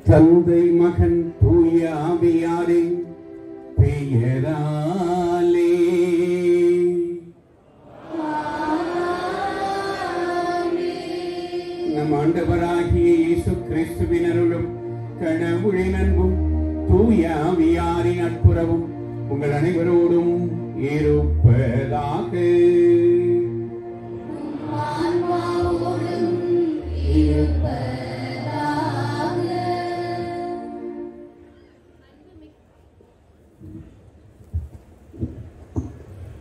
தந்தை மகன் தூய ஆவியாரின் பெயராலே நம் ஆண்டவராகிய இயேசு கிறிஸ்துவின் அருளும் கடவுளின் அன்பும் தூய ஆவியாரின் நட்புறவும் உங்கள் அனைவரோடும் இருப்பதாக.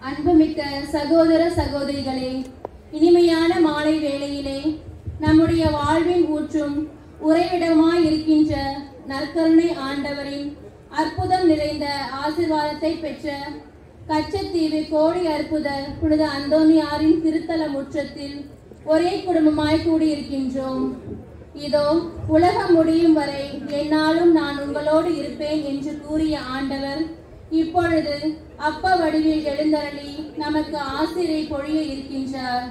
அன்புமிக்க சகோதர சகோதரிகளே, இனிமையான மாலை வேளையிலே நம்முடைய வாழ்வின் ஊற்றும் உறைவிடமாய் இருக்கின்ற நற்கருணை ஆண்டவரின் அற்புதம் நிறைந்த ஆசீர்வாதத்தை பெற்ற கச்சத்தீவு கோடி அற்புதர் புனித அந்தோனியாரின் திருத்தல முற்றத்தில் ஒரே குடும்பமாய் கூடியிருக்கின்றோம். இதோ உலகம் முடியும் வரை என்னாலும் நான் உங்களோடு இருப்பேன் என்று கூறிய ஆண்டவர் இப்பொழுது அப்ப வடிவில் எழுந்தருளி நமக்கு ஆசிரை பொழிய இருக்கின்றார்.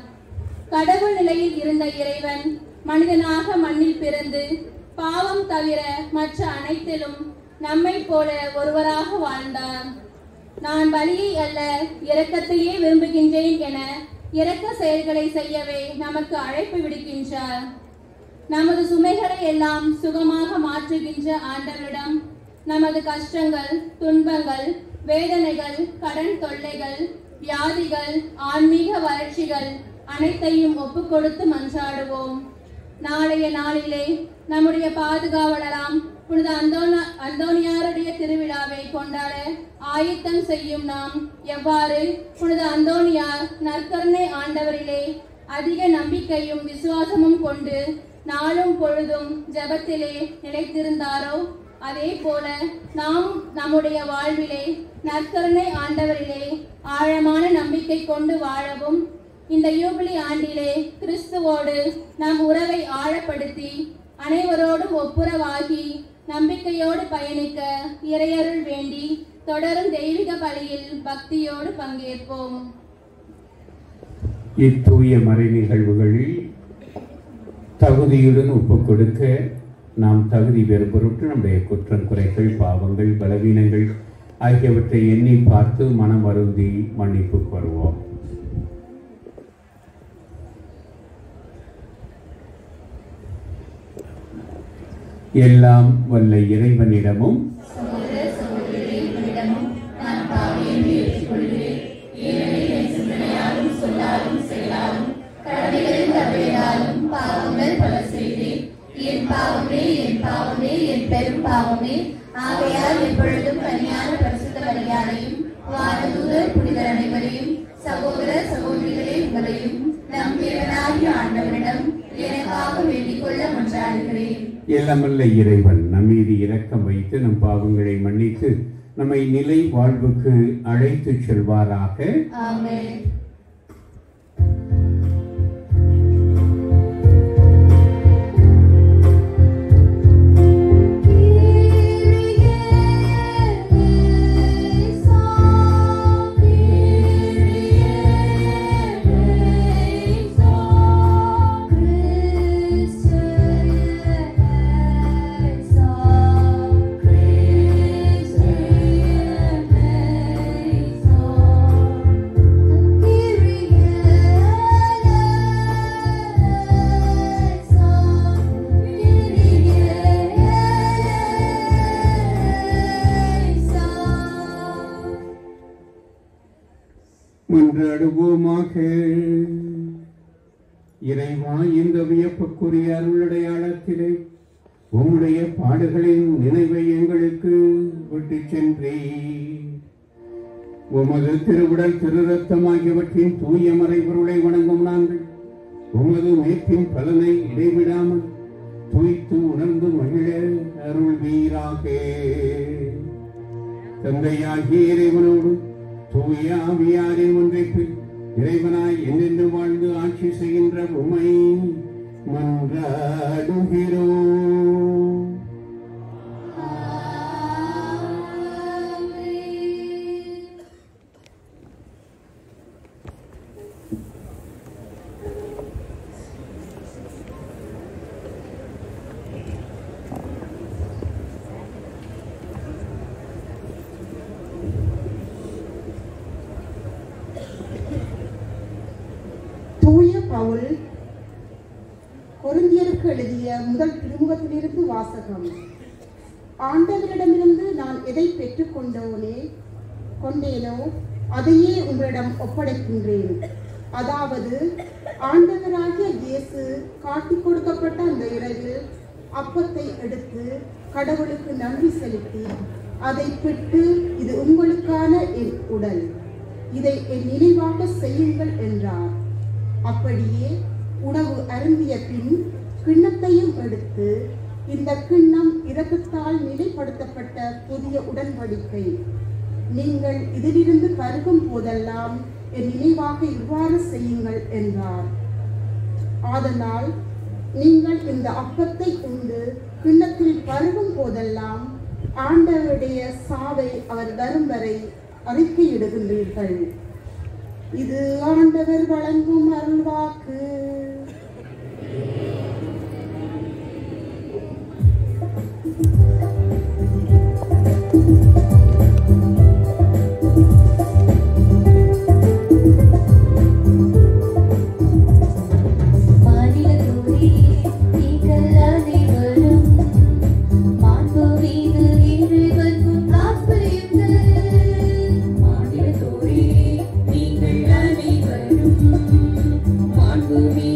கடவுள் நிலையில் இருந்த இறைவன் மனிதனாக மண்ணில் பிறந்து பாவம் தவிர மற்ற அனைத்திலும் நம்மை போல ஒருவராக வாழ்ந்தார். நான் பலியை அல்ல இரக்கத்தையே விரும்புகின்றேன் என இரக்க செயல்களை செய்யவே நமக்கு அழைப்பு விடுக்கின்றார். நமது சுமைகளை எல்லாம் சுகமாக மாற்றுகின்ற ஆண்டவரிடம் நமது கஷ்டங்கள், துன்பங்கள், வேதனைகள், கடன் தொல்லைகள், வியாதிகள், ஆன்மீக வறட்சிகள் அனைத்தையும் ஒப்புக் கொடுத்து மன்றாடுவோம். நாளைய நாளிலே நம்முடைய பாதுகாவலராம் புனித அந்தோனியாருடைய திருவிழாவை கொண்டாட ஆயத்தம் செய்யும் நாம் எவ்வாறு புனித அந்தோனியார் நற்கருணை ஆண்டவரிலே அதிக நம்பிக்கையும் விசுவாசமும் கொண்டு நாளும் பொழுதும் ஜெபத்திலே நிலைத்திருந்தாரோ அதே போல நாம் நம்முடைய வாழ்விலே நற்கருணை ஆண்டவரிலே ஆழமான நம்பிக்கை கொண்டு வாழவும் இந்த யூபிலி ஆண்டிலே கிறிஸ்துவோடு நம் உறவை ஆழப்படுத்தி அனைவரோடும் ஒப்புரவாகி நம்பிக்கையோடு பயணிக்க இறையருள் வேண்டி தொடரும் தெய்வீக பலியில் பக்தியோடு பங்கேற்போம். இத்தூய மறை நிகழ்வுகளில் தகுதியுடன் ஒப்புக் கொடுக்க நாம் தகுதி பெறும் பொருட்டு நம்முடைய குற்றம், குறைகள், பாவங்கள், பலவீனங்கள் ஆகியவற்றை எண்ணி பார்த்து மனம் வருந்தி மன்னிப்பு கோருவோம். எல்லாம் வல்ல இறைவனிடமும் ஆகையால் எப்பொழுதும் கன்னியான பரிசுத்த மரியாதையும் வானதூதர் புனிதர் அனைவரையும் சகோதர சகோதரிகளே உங்களையும் நம் தேவனாகிய ஆண்டவரிடம் எனக்காக வேண்டிக் கொள்ள மன்றாடுகிறேன். எல்லாமல்ல இறைவன் நம் மீது இரக்கம் வைத்து நம் பாவங்களை மன்னித்து நம்மை நிலை வாழ்வுக்கு அழைத்து செல்வாராக. ஆமென். மன்றாடுவோமாக. இறைவா, இந்த வியப்புக்குரிய அருளடையாளத்திலே உம்முடைய பாடுகளின் நினைவை எங்களுக்கு விட்டு சென்றே உமது திருவுடல், திரு ரத்தம் ஆகியவற்றின் தூய மறைபொருளை வணங்கும் நாங்கள் உமது மீட்பின் பலனை இடைவிடாமல் துய்த்து உணர்ந்து மகிழ அருள்வீராக. தந்தையாகிய இறைவனோடு தூய ஆவியாரின் ஒன்றைப்பில் இறைவனாய் என்னென்று வாழ்ந்து ஆட்சி செய்கின்ற உம்மை மன்றாடுகிறோம். நூல் கொரிந்தியருக்கு எழுதிய முதல் திருமுகத்திலிருந்து வாசகம். ஆண்டவரிடமிருந்து நான் எதை பெற்றுக் கொண்டேனோ அதையே உங்களிடம் ஒப்படைக்கின்றேன். அதாவது ஆண்டவராகிய இயேசு காட்டிக் கொடுக்கப்பட்ட அந்த இரவில் அப்பத்தை எடுத்து கடவுளுக்கு நன்றி செலுத்தி அதை பிட்டு, இது உங்களுக்கான என் உடல், இதை என் நினைவாக செய்யுங்கள் என்றார். அப்படியே உணவு அருந்திய பின் கிண்ணத்தையும் எடுத்து, இந்த கிண்ணம் இரத்தத்தால் நிலைப்படுத்தப்பட்ட புதிய உடன்படிக்கை, நீங்கள் இதிலிருந்து பருகும் போதெல்லாம் என் நினைவாக இவ்வாறு செய்யுங்கள் என்றார். ஆதலால் நீங்கள் இந்த அப்பத்தை உண்டு கிண்ணத்தில் பருகும் போதெல்லாம் ஆண்டவருடைய சாவை அவர் வரும் வரை அறிக்கையிடுகின்றீர்கள். இது ஆண்டவர் வழங்கும் அருள்வாக்கு. Movie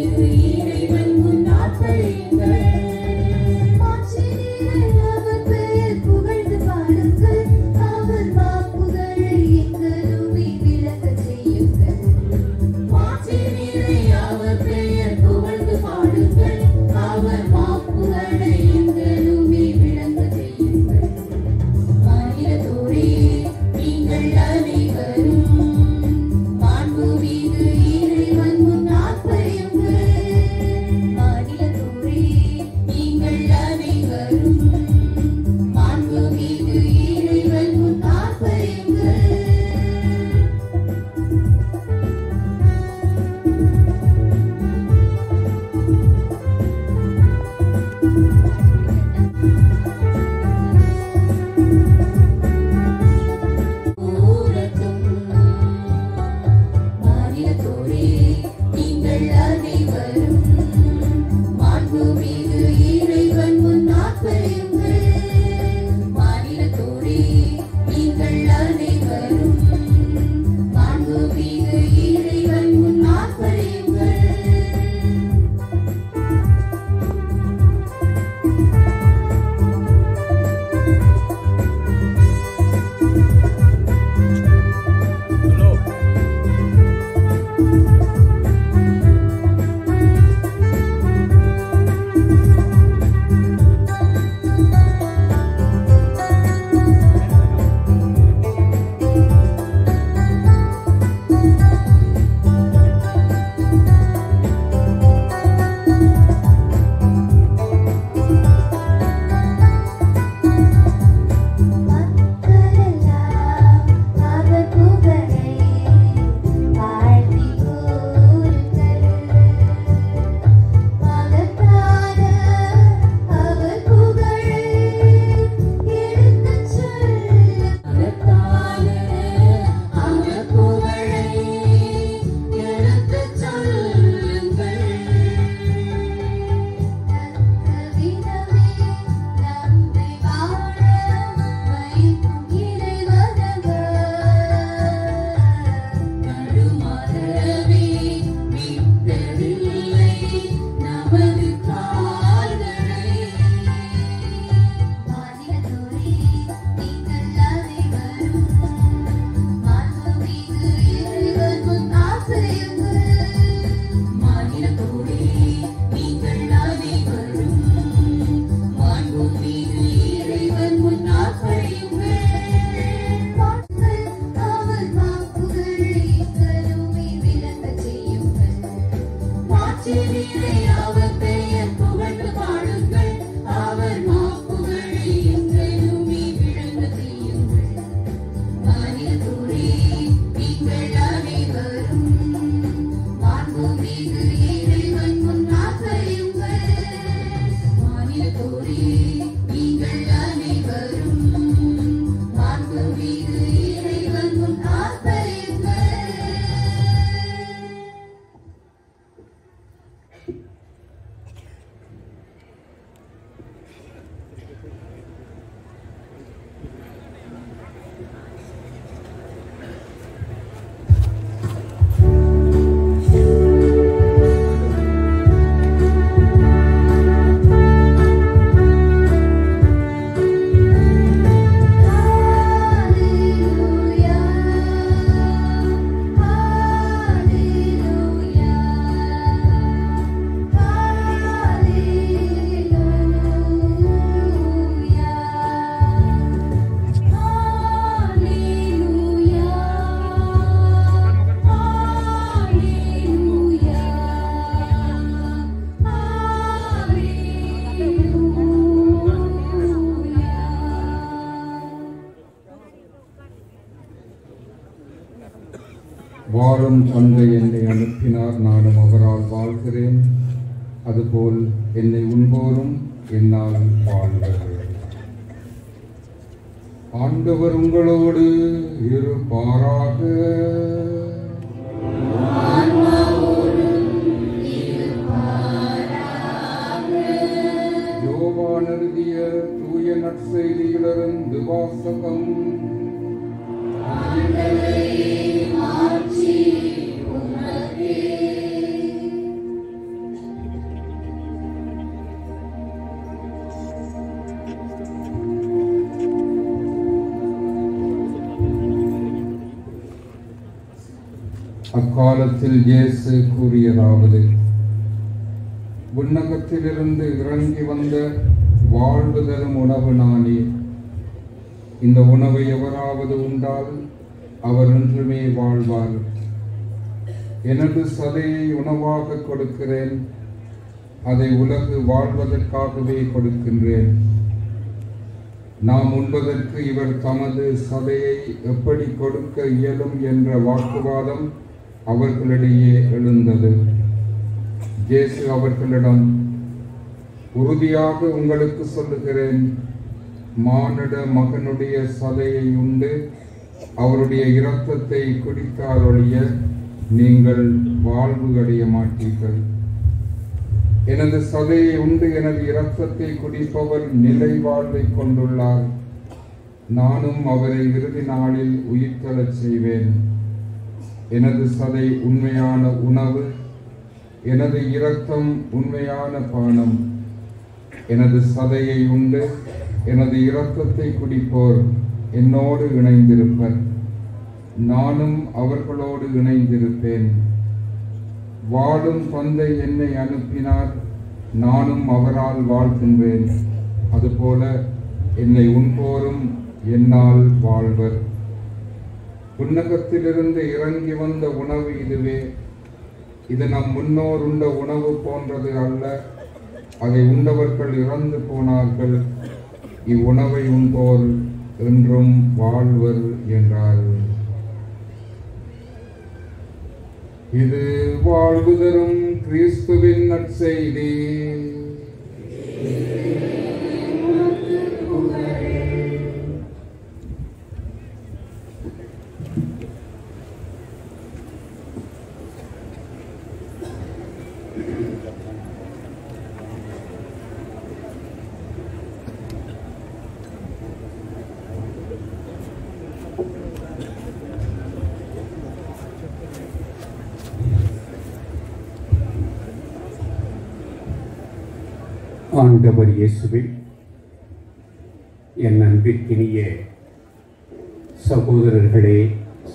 வாழும் தந்தை என்னை அனுப்பினார், நானும் அவரால் வாழ்கிறேன். அதுபோல் என்னை உண்போரும் என்னால் வாழ்வர். ஆண்டவர் உங்களோடு இருப்பாராக. யோவான் எழுதிய தூய நற்செய்தியிலிருந்து வாசகம். அக்காலத்தில் இயேசு கூறியதாவது: விண்ணகத்திலிருந்து இறங்கி வந்த வாழ்வு தரும் உணவு நானே. இந்த உணவை எவராவது உண்டால் அவர் என்றுமே வாழ்வார். எனது சதையை உணவாக கொடுக்கிறேன், அதை உலகு வாழ்வதற்காகவே கொடுக்கின்றேன். நாம் உண்பதற்கு இவர் தமது சதையை எப்படி கொடுக்க இயலும் என்ற வாக்குவாதம் அவர்களிடையே எழுந்தது. இயேசு அவர்களிடம், உறுதியாக உங்களுக்கு சொல்லுகிறேன், மானிட மகனுடைய சதையை உண்டு அவருடைய இரத்தத்தை குடித்தாலொழிய நீங்கள் வாழ்வு அடைய மாட்டீர்கள். எனது சதையை உண்டு எனது இரத்தத்தை குடிப்பவர் நிலை வாழ்வை கொண்டுள்ளார். நானும் அவரை இறுதி நாளில் உயிர்த்தெழச் செய்வேன். எனது சதை உண்மையான உணவு, எனது இரத்தம் உண்மையான பானம். எனது சதையை உண்டு எனது இரத்தத்தை குடிப்போர் என்னோடு இணைந்திருப்பர், நானும் அவர்களோடு இணைந்திருப்பேன். வாழும் தந்தை என்னை அனுப்பினார், நானும் அவரால் வாழ்கின்றேன். அதுபோல என்னை உண்போரும் என்னால் வாழ்வர். விண்ணகத்திலிருந்து இறங்கி வந்த உணவு இதுவே. இது நம் முன்னோர் உண்ட உணவு போன்றது அல்ல. அதை உண்டவர்கள் இறந்து போனார்கள். இவ்வுணவை உண்போர் என்றும் வாழ்வர் என்றார். இது வாழ்வு தரும் கிறிஸ்துவின் நற்செய்தி. ஆண்டவர் இயேசுவில் என் அன்பிற்கினிய சகோதரர்களே,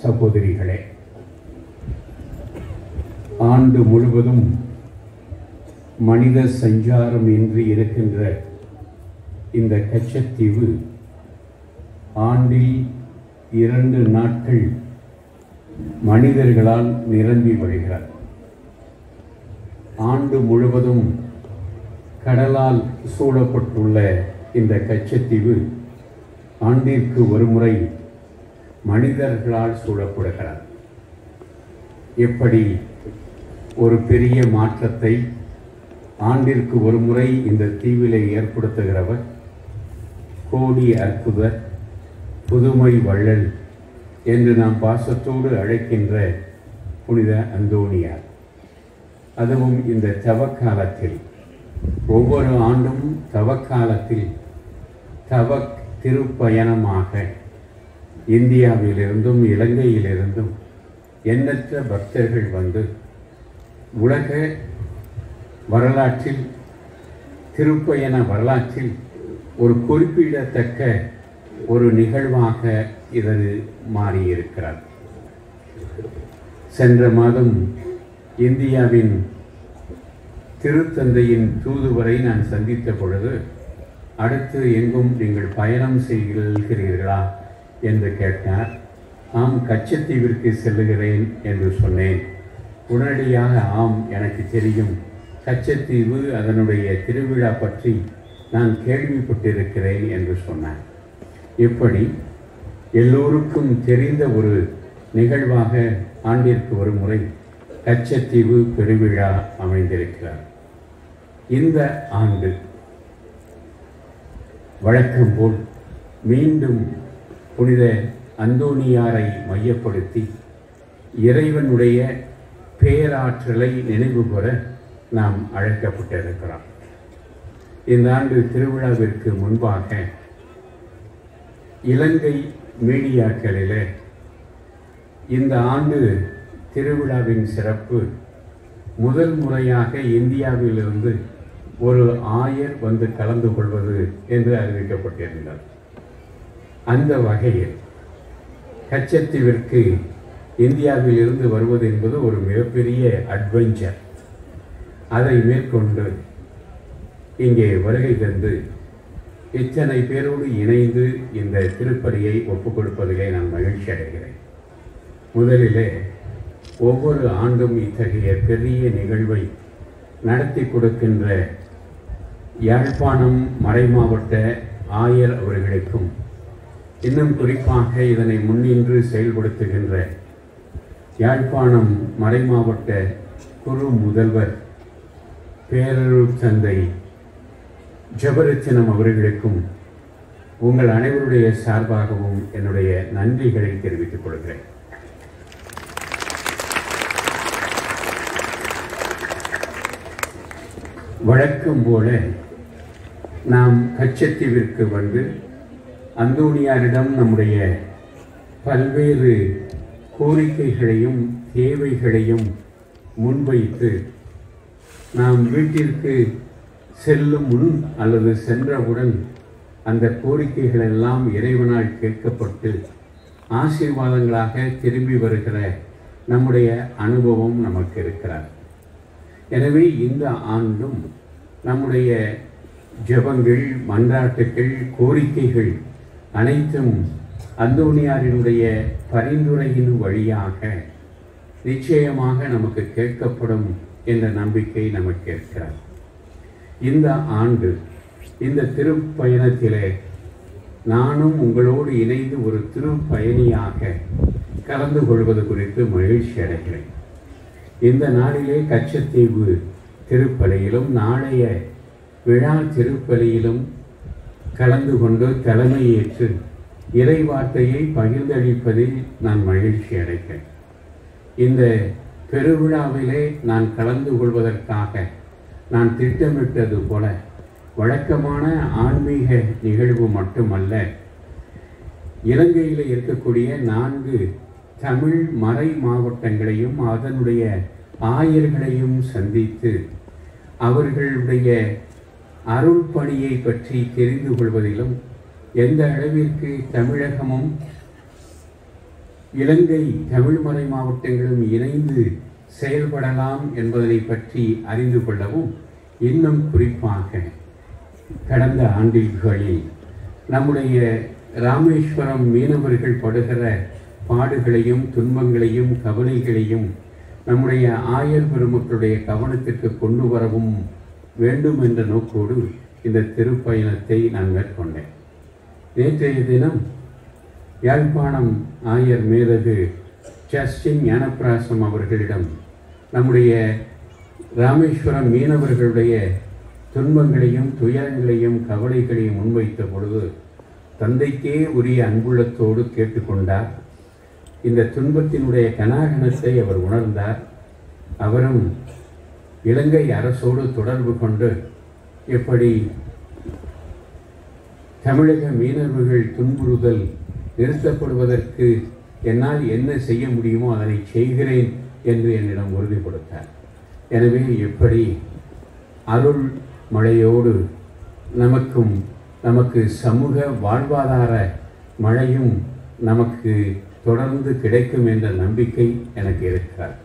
சகோதரிகளே, ஆண்டு முழுவதும் மனித சஞ்சாரம் இன்றி இருக்கின்ற இந்த கச்சத்தீவு ஆண்டில் 2 நாட்கள் மனிதர்களால் நிரம்பி வழிகிறார். ஆண்டு முழுவதும் கடலால் சூழப்பட்டுள்ள இந்த கச்சத்தீவு ஆண்டிற்கு ஒரு முறை மனிதர்களால் சூழப்படுகிறார். எப்படி ஒரு பெரிய மாற்றத்தை ஆண்டிற்கு ஒரு முறை இந்த தீவிலே ஏற்படுத்துகிறவர் கோடி அற்புதர், புதுமை வள்ளல் என்று நாம் பாசத்தோடு அழைக்கின்ற புனித அந்தோணியார். அதுவும் இந்த தவக்காலத்தில், ஒவ்வொரு ஆண்டும் தவக்காலத்தில் தவ திருப்பயணமாக இந்தியாவிலிருந்தும் இலங்கையிலிருந்தும் எண்ணற்ற பக்தர்கள் வந்து உலக வரலாற்றில், திருப்பயண வரலாற்றில் ஒரு குறிப்பிடத்தக்க ஒரு நிகழ்வாக இது மாறியிருக்கிறார். சென்ற மாதம் இந்தியாவின் திருத்தந்தையின் தூதுவரை நான் சந்தித்த பொழுது, அடுத்து எங்கும் நீங்கள் பயணம் செய்கிறீர்களா என்று கேட்டார். ஆம், கச்சத்தீவிற்கு செல்லுகிறேன் என்று சொன்னேன். உடனடியாக ஆம், எனக்கு தெரியும், கச்சத்தீவு அதனுடைய திருவிழா பற்றி நான் கேள்விப்பட்டிருக்கிறேன் என்று சொன்னார். இப்படி எல்லோருக்கும் தெரிந்த ஒரு நிகழ்வாக ஆண்டிற்கு ஒரு முறை கச்சத்தீவு பெருவிழா அமைந்திருக்கிறார். இந்த ஆண்டு வழக்கம் போல் மீண்டும் புனித அந்தோணியாரை மையப்படுத்தி இறைவனுடைய பேராற்றலை நினைவுகூர நாம் அழைக்கப்பட்டிருக்கிறோம். இந்த ஆண்டு திருவிழாவிற்கு முன்பாக இலங்கை மீடியாக்களிலே இந்த ஆண்டு திருவிழாவின் சிறப்பு முதல் முறையாக இந்தியாவிலிருந்து ஒரு ஆயர் வந்து கலந்து கொள்வது என்று அறிவிக்கப்பட்டிருந்தார். அந்த வகையில் கச்சத்தீவிற்கு இந்தியாவில் இருந்து வருவது என்பது ஒரு மிகப்பெரிய அட்வென்ச்சர். அதை மேற்கொண்டு இங்கே வருகை தந்து இத்தனை பேரோடு இணைந்து இந்த திருப்பலியை ஒப்புக் கொடுப்பதிலே நான் மகிழ்ச்சி அடைகிறேன். முதலிலே ஒவ்வொரு ஆண்டும் இத்தகைய பெரிய நிகழ்வை நடத்தி கொடுக்கின்ற யாழ்ப்பாணம் மறைமாவட்ட ஆயர் அவர்களுக்கும், இன்னும் குறிப்பாக இதனை முன்னின்று செயல்படுத்துகின்ற யாழ்ப்பாணம் மறைமாவட்ட குரு முதல்வர் பேரருள் தந்தை ஜெபரத்தினம் அவர்களுக்கும் உங்கள் அனைவருடைய சார்பாகவும் என்னுடைய நன்றிகளை தெரிவித்துக் கொள்கிறேன். வழக்கம் போல நாம் கச்சத்தீவிற்கு வந்து அந்தோணியாரிடம் நம்முடைய பல்வேறு கோரிக்கைகளையும் தேவைகளையும் முன்வைத்து நாம் வீட்டிற்கு செல்லும் முன் அல்லது சென்றவுடன் அந்த கோரிக்கைகள் எல்லாம் இறைவனால் கேட்கப்பட்டு ஆசீர்வாதங்களாக திரும்பி வருகிற நம்முடைய அனுபவம் நமக்கு இருக்கிறார். எனவே இந்த ஆண்டும் நம்முடைய ஜெபங்கள், மன்றாட்டுகள், கோரிக்கைகள் அனைத்தும் அந்தோணியாரினுடைய பரிந்துரையின் வழியாக நிச்சயமாக நமக்கு கேட்கப்படும் என்ற நம்பிக்கை நமக்கு இருக்கிறார். இந்த ஆண்டு இந்த திருப்பயணத்திலே நானும் உங்களோடு இணைந்து ஒரு திருப்பயணியாக கலந்து கொள்வது குறித்து மகிழ்ச்சி அடைகிறேன். இந்த நாளிலே கச்சத்தீவு திருப்பலியிலும் நாளைய விழா திருப்பலியிலும் கலந்து கொண்டு தலைமையேற்று இறை வார்த்தையை பகிர்ந்தளிப்பதில் நான் மகிழ்ச்சி அடைகிறேன். இந்த பெருவிழாவிலே நான் கலந்து கொள்வதற்காக நான் திட்டமிட்டது போல வழக்கமான ஆன்மீக நிகழ்வு மட்டுமல்ல, இலங்கையில் இருக்கக்கூடிய 4 தமிழ் மறை மாவட்டங்களையும் அதனுடைய ஆயர்களையும் சந்தித்து அவர்களுடைய அருள் பணியை பற்றி தெரிந்து கொள்வதிலும், எந்த அளவிற்கு தமிழகமும் இலங்கை தமிழ் மறை மாவட்டங்களும் இணைந்து செயல்படலாம் என்பதனை பற்றி அறிந்து கொள்ளவும், இன்னும் குறிப்பாக கடந்த ஆண்டுகளில் நம்முடைய ராமேஸ்வரம் மீனவர்கள் படுகிற பாடுகளையும் துன்பங்களையும் கவலைகளையும் நம்முடைய ஆயர் பெருமக்களுடைய கவனத்திற்கு கொண்டு வரவும் வேண்டும் என்ற நோக்கோடு இந்த திருப்பயணத்தை நான் மேற்கொண்டேன். நேற்றைய தினம் யாழ்ப்பாணம் ஆயர் மேதகு ஜஸ்டின் ஞானப்பிராசம் அவர்களிடம் நம்முடைய ராமேஸ்வரம் மீனவர்களுடைய துன்பங்களையும் துயரங்களையும் கவலைகளையும் முன்வைத்த பொழுது தந்தைக்கே உரிய அன்புள்ளத்தோடு கேட்டுக்கொண்டார். இந்த துன்பத்தினுடைய கனாகனத்தை அவர் உணர்ந்தார். அவரும் இலங்கை அரசோடு தொடர்பு கொண்டு எப்படி தமிழக மீனவர்கள் துன்புறுதல் நிறுத்தப்படுவதற்கு என்னால் என்ன செய்ய முடியுமோ அதனை செய்கிறேன் என்று என்னிடம் உறுதி கொடுத்தார். எனவே எப்படி அருள் மழையோடு நமக்கு சமூக வாழ்வாதார மழையும் நமக்கு தொடர்ந்து கிடைக்கும் என்ற நம்பிக்கை எனக்கு இருக்கிறார்.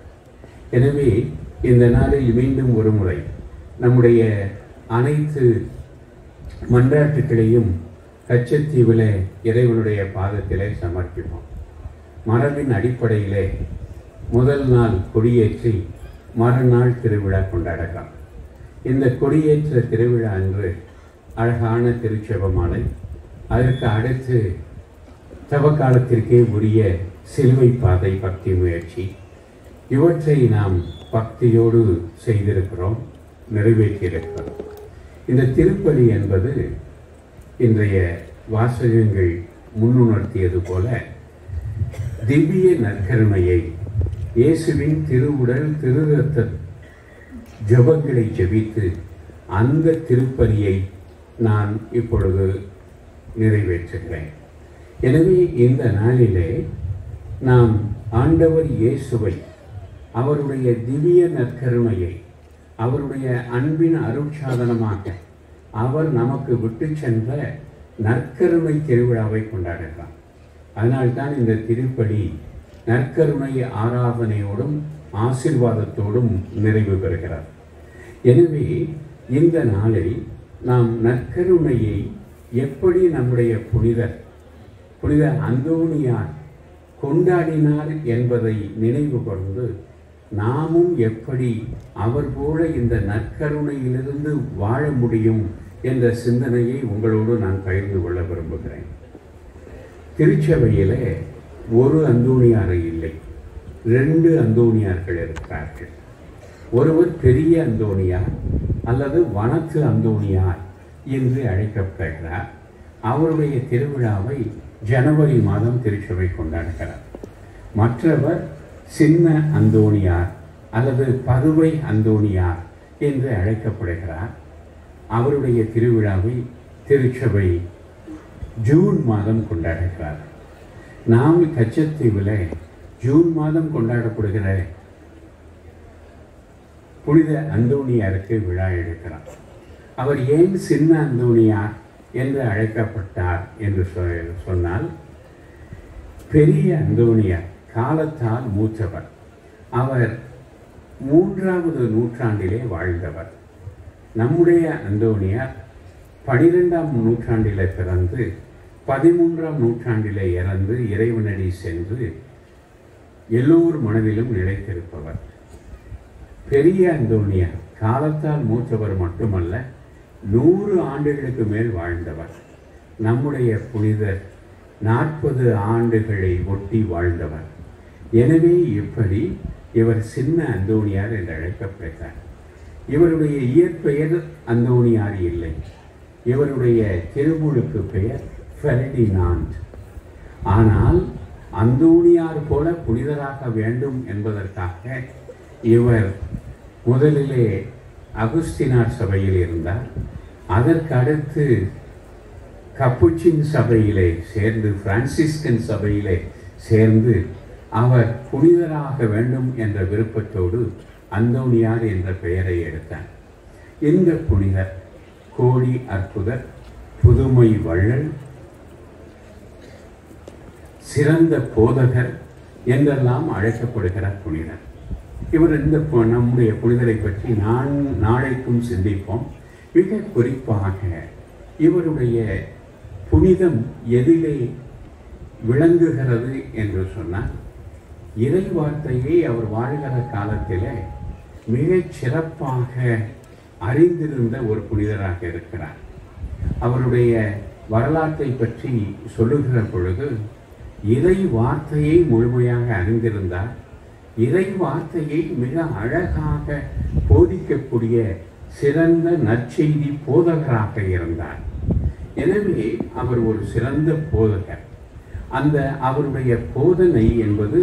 எனவே இந்த நாளில் மீண்டும் ஒரு முறை நம்முடைய அனைத்து மன்றாட்டுகளையும் கச்சத்தீவிலே இறைவனுடைய பாதத்திலே சமர்ப்பிப்போம். மரபின் அடிப்படையிலே முதல் நாள் கொடியேற்றி மறுநாள் திருவிழா கொண்டாடலாம். இந்த கொடியேற்ற திருவிழா அன்று அழகான திருச்செபமாலை, அதற்கு அடுத்து தவக்காலத்திற்கே உரிய சிலுவை பாதை பக்தி முயற்சி, இவற்றை நாம் பக்தியோடு செய்திருக்கிறோம், நிறைவேற்றியிருக்கிறோம். இந்த திருப்பலி என்பது இன்றைய வாசகங்கள் முன்னுணர்த்தியது போல திவ்ய நற்கருணையை, இயேசுவின் திருவுடல் திரு இரத்த ஜெபங்களை ஜெபித்து அந்த திருப்பலியை நான் இப்பொழுது நிறைவேற்றுகிறேன். எனவே இந்த நாளிலே நாம் ஆண்டவர் இயேசுவை, அவருடைய திவ்ய நற்கருணையை, அவருடைய அன்பின் அருட்சாதனமாக அவர் நமக்கு விட்டு சென்ற நற்கருணை திருவிழாவை கொண்டாடுகிறார். அதனால்தான் இந்த திருப்பலி நற்கருணை ஆராதனையோடும் ஆசீர்வாதத்தோடும் நிறைவு பெறுகிறார். எனவே இந்த நாளில் நாம் நற்கருணையை எப்படி நம்முடைய புனித அந்தோனியார் கொண்டாடினார் என்பதை நினைவு கொண்டு நாமும் எப்படி அவர் போல இந்த நற்கருணையிலிருந்து வாழ முடியும் என்ற சிந்தனையை உங்களோடு நான் பகிர்ந்து கொள்ள விரும்புகிறேன். திருச்சபையிலே ஒரு அந்தோனியார் இல்லை, 2 அந்தோனியார்கள் இருக்கிறார்கள். ஒருவர் பெரிய அந்தோனியார் அல்லது வனத்து அந்தோனியார் என்று அழைக்கப்படுகிறார். அவருடைய திருவிழாவை ஜனவரி மாதம் திருச்சபை கொண்டாடுகிறார். மற்றவர் சின்ன அந்தோனியார் அல்லது பதுவை அந்தோனியார் என்று அழைக்கப்படுகிறார். அவருடைய திருவிழாவை திருச்சபை ஜூன் மாதம் கொண்டாடுகிறார். நாம் கச்சத்தீவில் ஜூன் மாதம் கொண்டாடப்படுகிற புனித அந்தோனியாருக்கு விழா எடுக்கிறார். அவர் ஏன் சின்ன அந்தோனியார் என்று அழைக்கப்பட்டார் என்று சொன்னால், பெரிய அந்தோனியார் காலத்தால் மூத்தவர். அவர் 3வது நூற்றாண்டிலே வாழ்ந்தவர். நம்முடைய அந்தோனியார் 12ஆம் நூற்றாண்டிலே பிறந்து 13ஆம் நூற்றாண்டிலே இறந்து இறைவனடி சென்று எல்லோர் மனதிலும் நிலைத்திருப்பவர். பெரிய அந்தோனியார் காலத்தால் மூத்தவர் மட்டுமல்ல, 100 ஆண்டுகளுக்கு மேல் வாழ்ந்தவர். நம்முடைய புனிதர் 40 ஆண்டுகளை ஒட்டி வாழ்ந்தவர். எனவே இப்படி இவர் சின்ன அந்தோனியார் என்று அழைக்கப்படுகிறார். இவருடைய இயற்பெயர் அந்தோனியார் இல்லை. இவருடைய திருமுழுக்கு பெயர் ஃபெர்டினாண்ட். ஆனால் அந்தோனியார் போல புனிதராக வேண்டும் என்பதற்காக இவர் முதலிலே அகுஸ்தினார் சபையில் இருந்தார். அதற்கு அடுத்து கப்புச்சின் சபையிலே சேர்ந்து, பிரான்சிஸ்கன் சபையிலே சேர்ந்து அவர் புனிதராக வேண்டும் என்ற விருப்பத்தோடு அந்தோனியார் என்ற பெயரை எடுத்தார். இந்த புனிதர் கோடி அற்புதர், புதுமை வள்ளல், சிறந்த போதகர் என்றெல்லாம் அழைக்கப்படுகிற புனிதர். இவர் நம்முடைய புனிதரை பற்றி நாளைக்கும் சிந்திப்போம். மிக குறிப்பாக இவருடைய புனிதம் எதிலே விளங்குகிறது என்று சொன்னால், இறை வார்த்தையை அவர் வாழ்கிற காலத்தில் மிகச் சிறப்பாக அறிந்திருந்த ஒரு புனிதராக இருக்கிறார். அவருடைய வரலாற்றை பற்றி சொல்லுகிற பொழுது, இறை வார்த்தையை முழுமையாக அறிந்திருந்தார். இறை வார்த்தையை மிக அழகாக போதிக்கக்கூடிய சிறந்த நற்செய்தி போதகராக இருந்தார். எனவே அவர் ஒரு சிறந்த போதகர். அந்த அவருடைய போதனை என்பது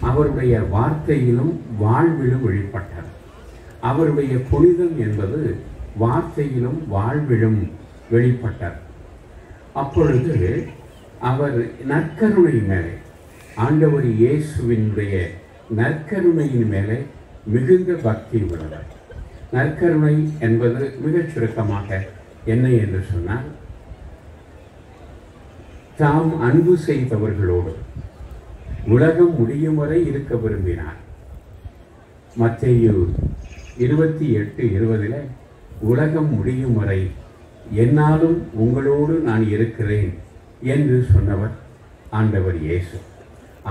அவருடைய வார்த்தையிலும் வாழ்விலும் வெளிப்பட்டது. அவருடைய புனிதம் என்பது வார்த்தையிலும் வாழ்விலும் வெளிப்பட்டது. அப்பொழுது அவர் நற்கருணை மேலே, ஆண்டவர் இயேசுவினுடைய நற்கருணையின் மேலே மிகுந்த பக்தி உள்ளவர். நற்கருணை என்பது மிகச் சுருக்கமாக என்ன என்று சொன்னால், தாம் அன்பு செய்தவர்களோடு உலகம் முடியும் வரை இருக்க விரும்பினார். மத்தேயு 28:20 உலகம் முடியும் வரை என்னாலும் உங்களோடு நான் இருக்கிறேன் என்று சொன்னவர் ஆண்டவர் இயேசு.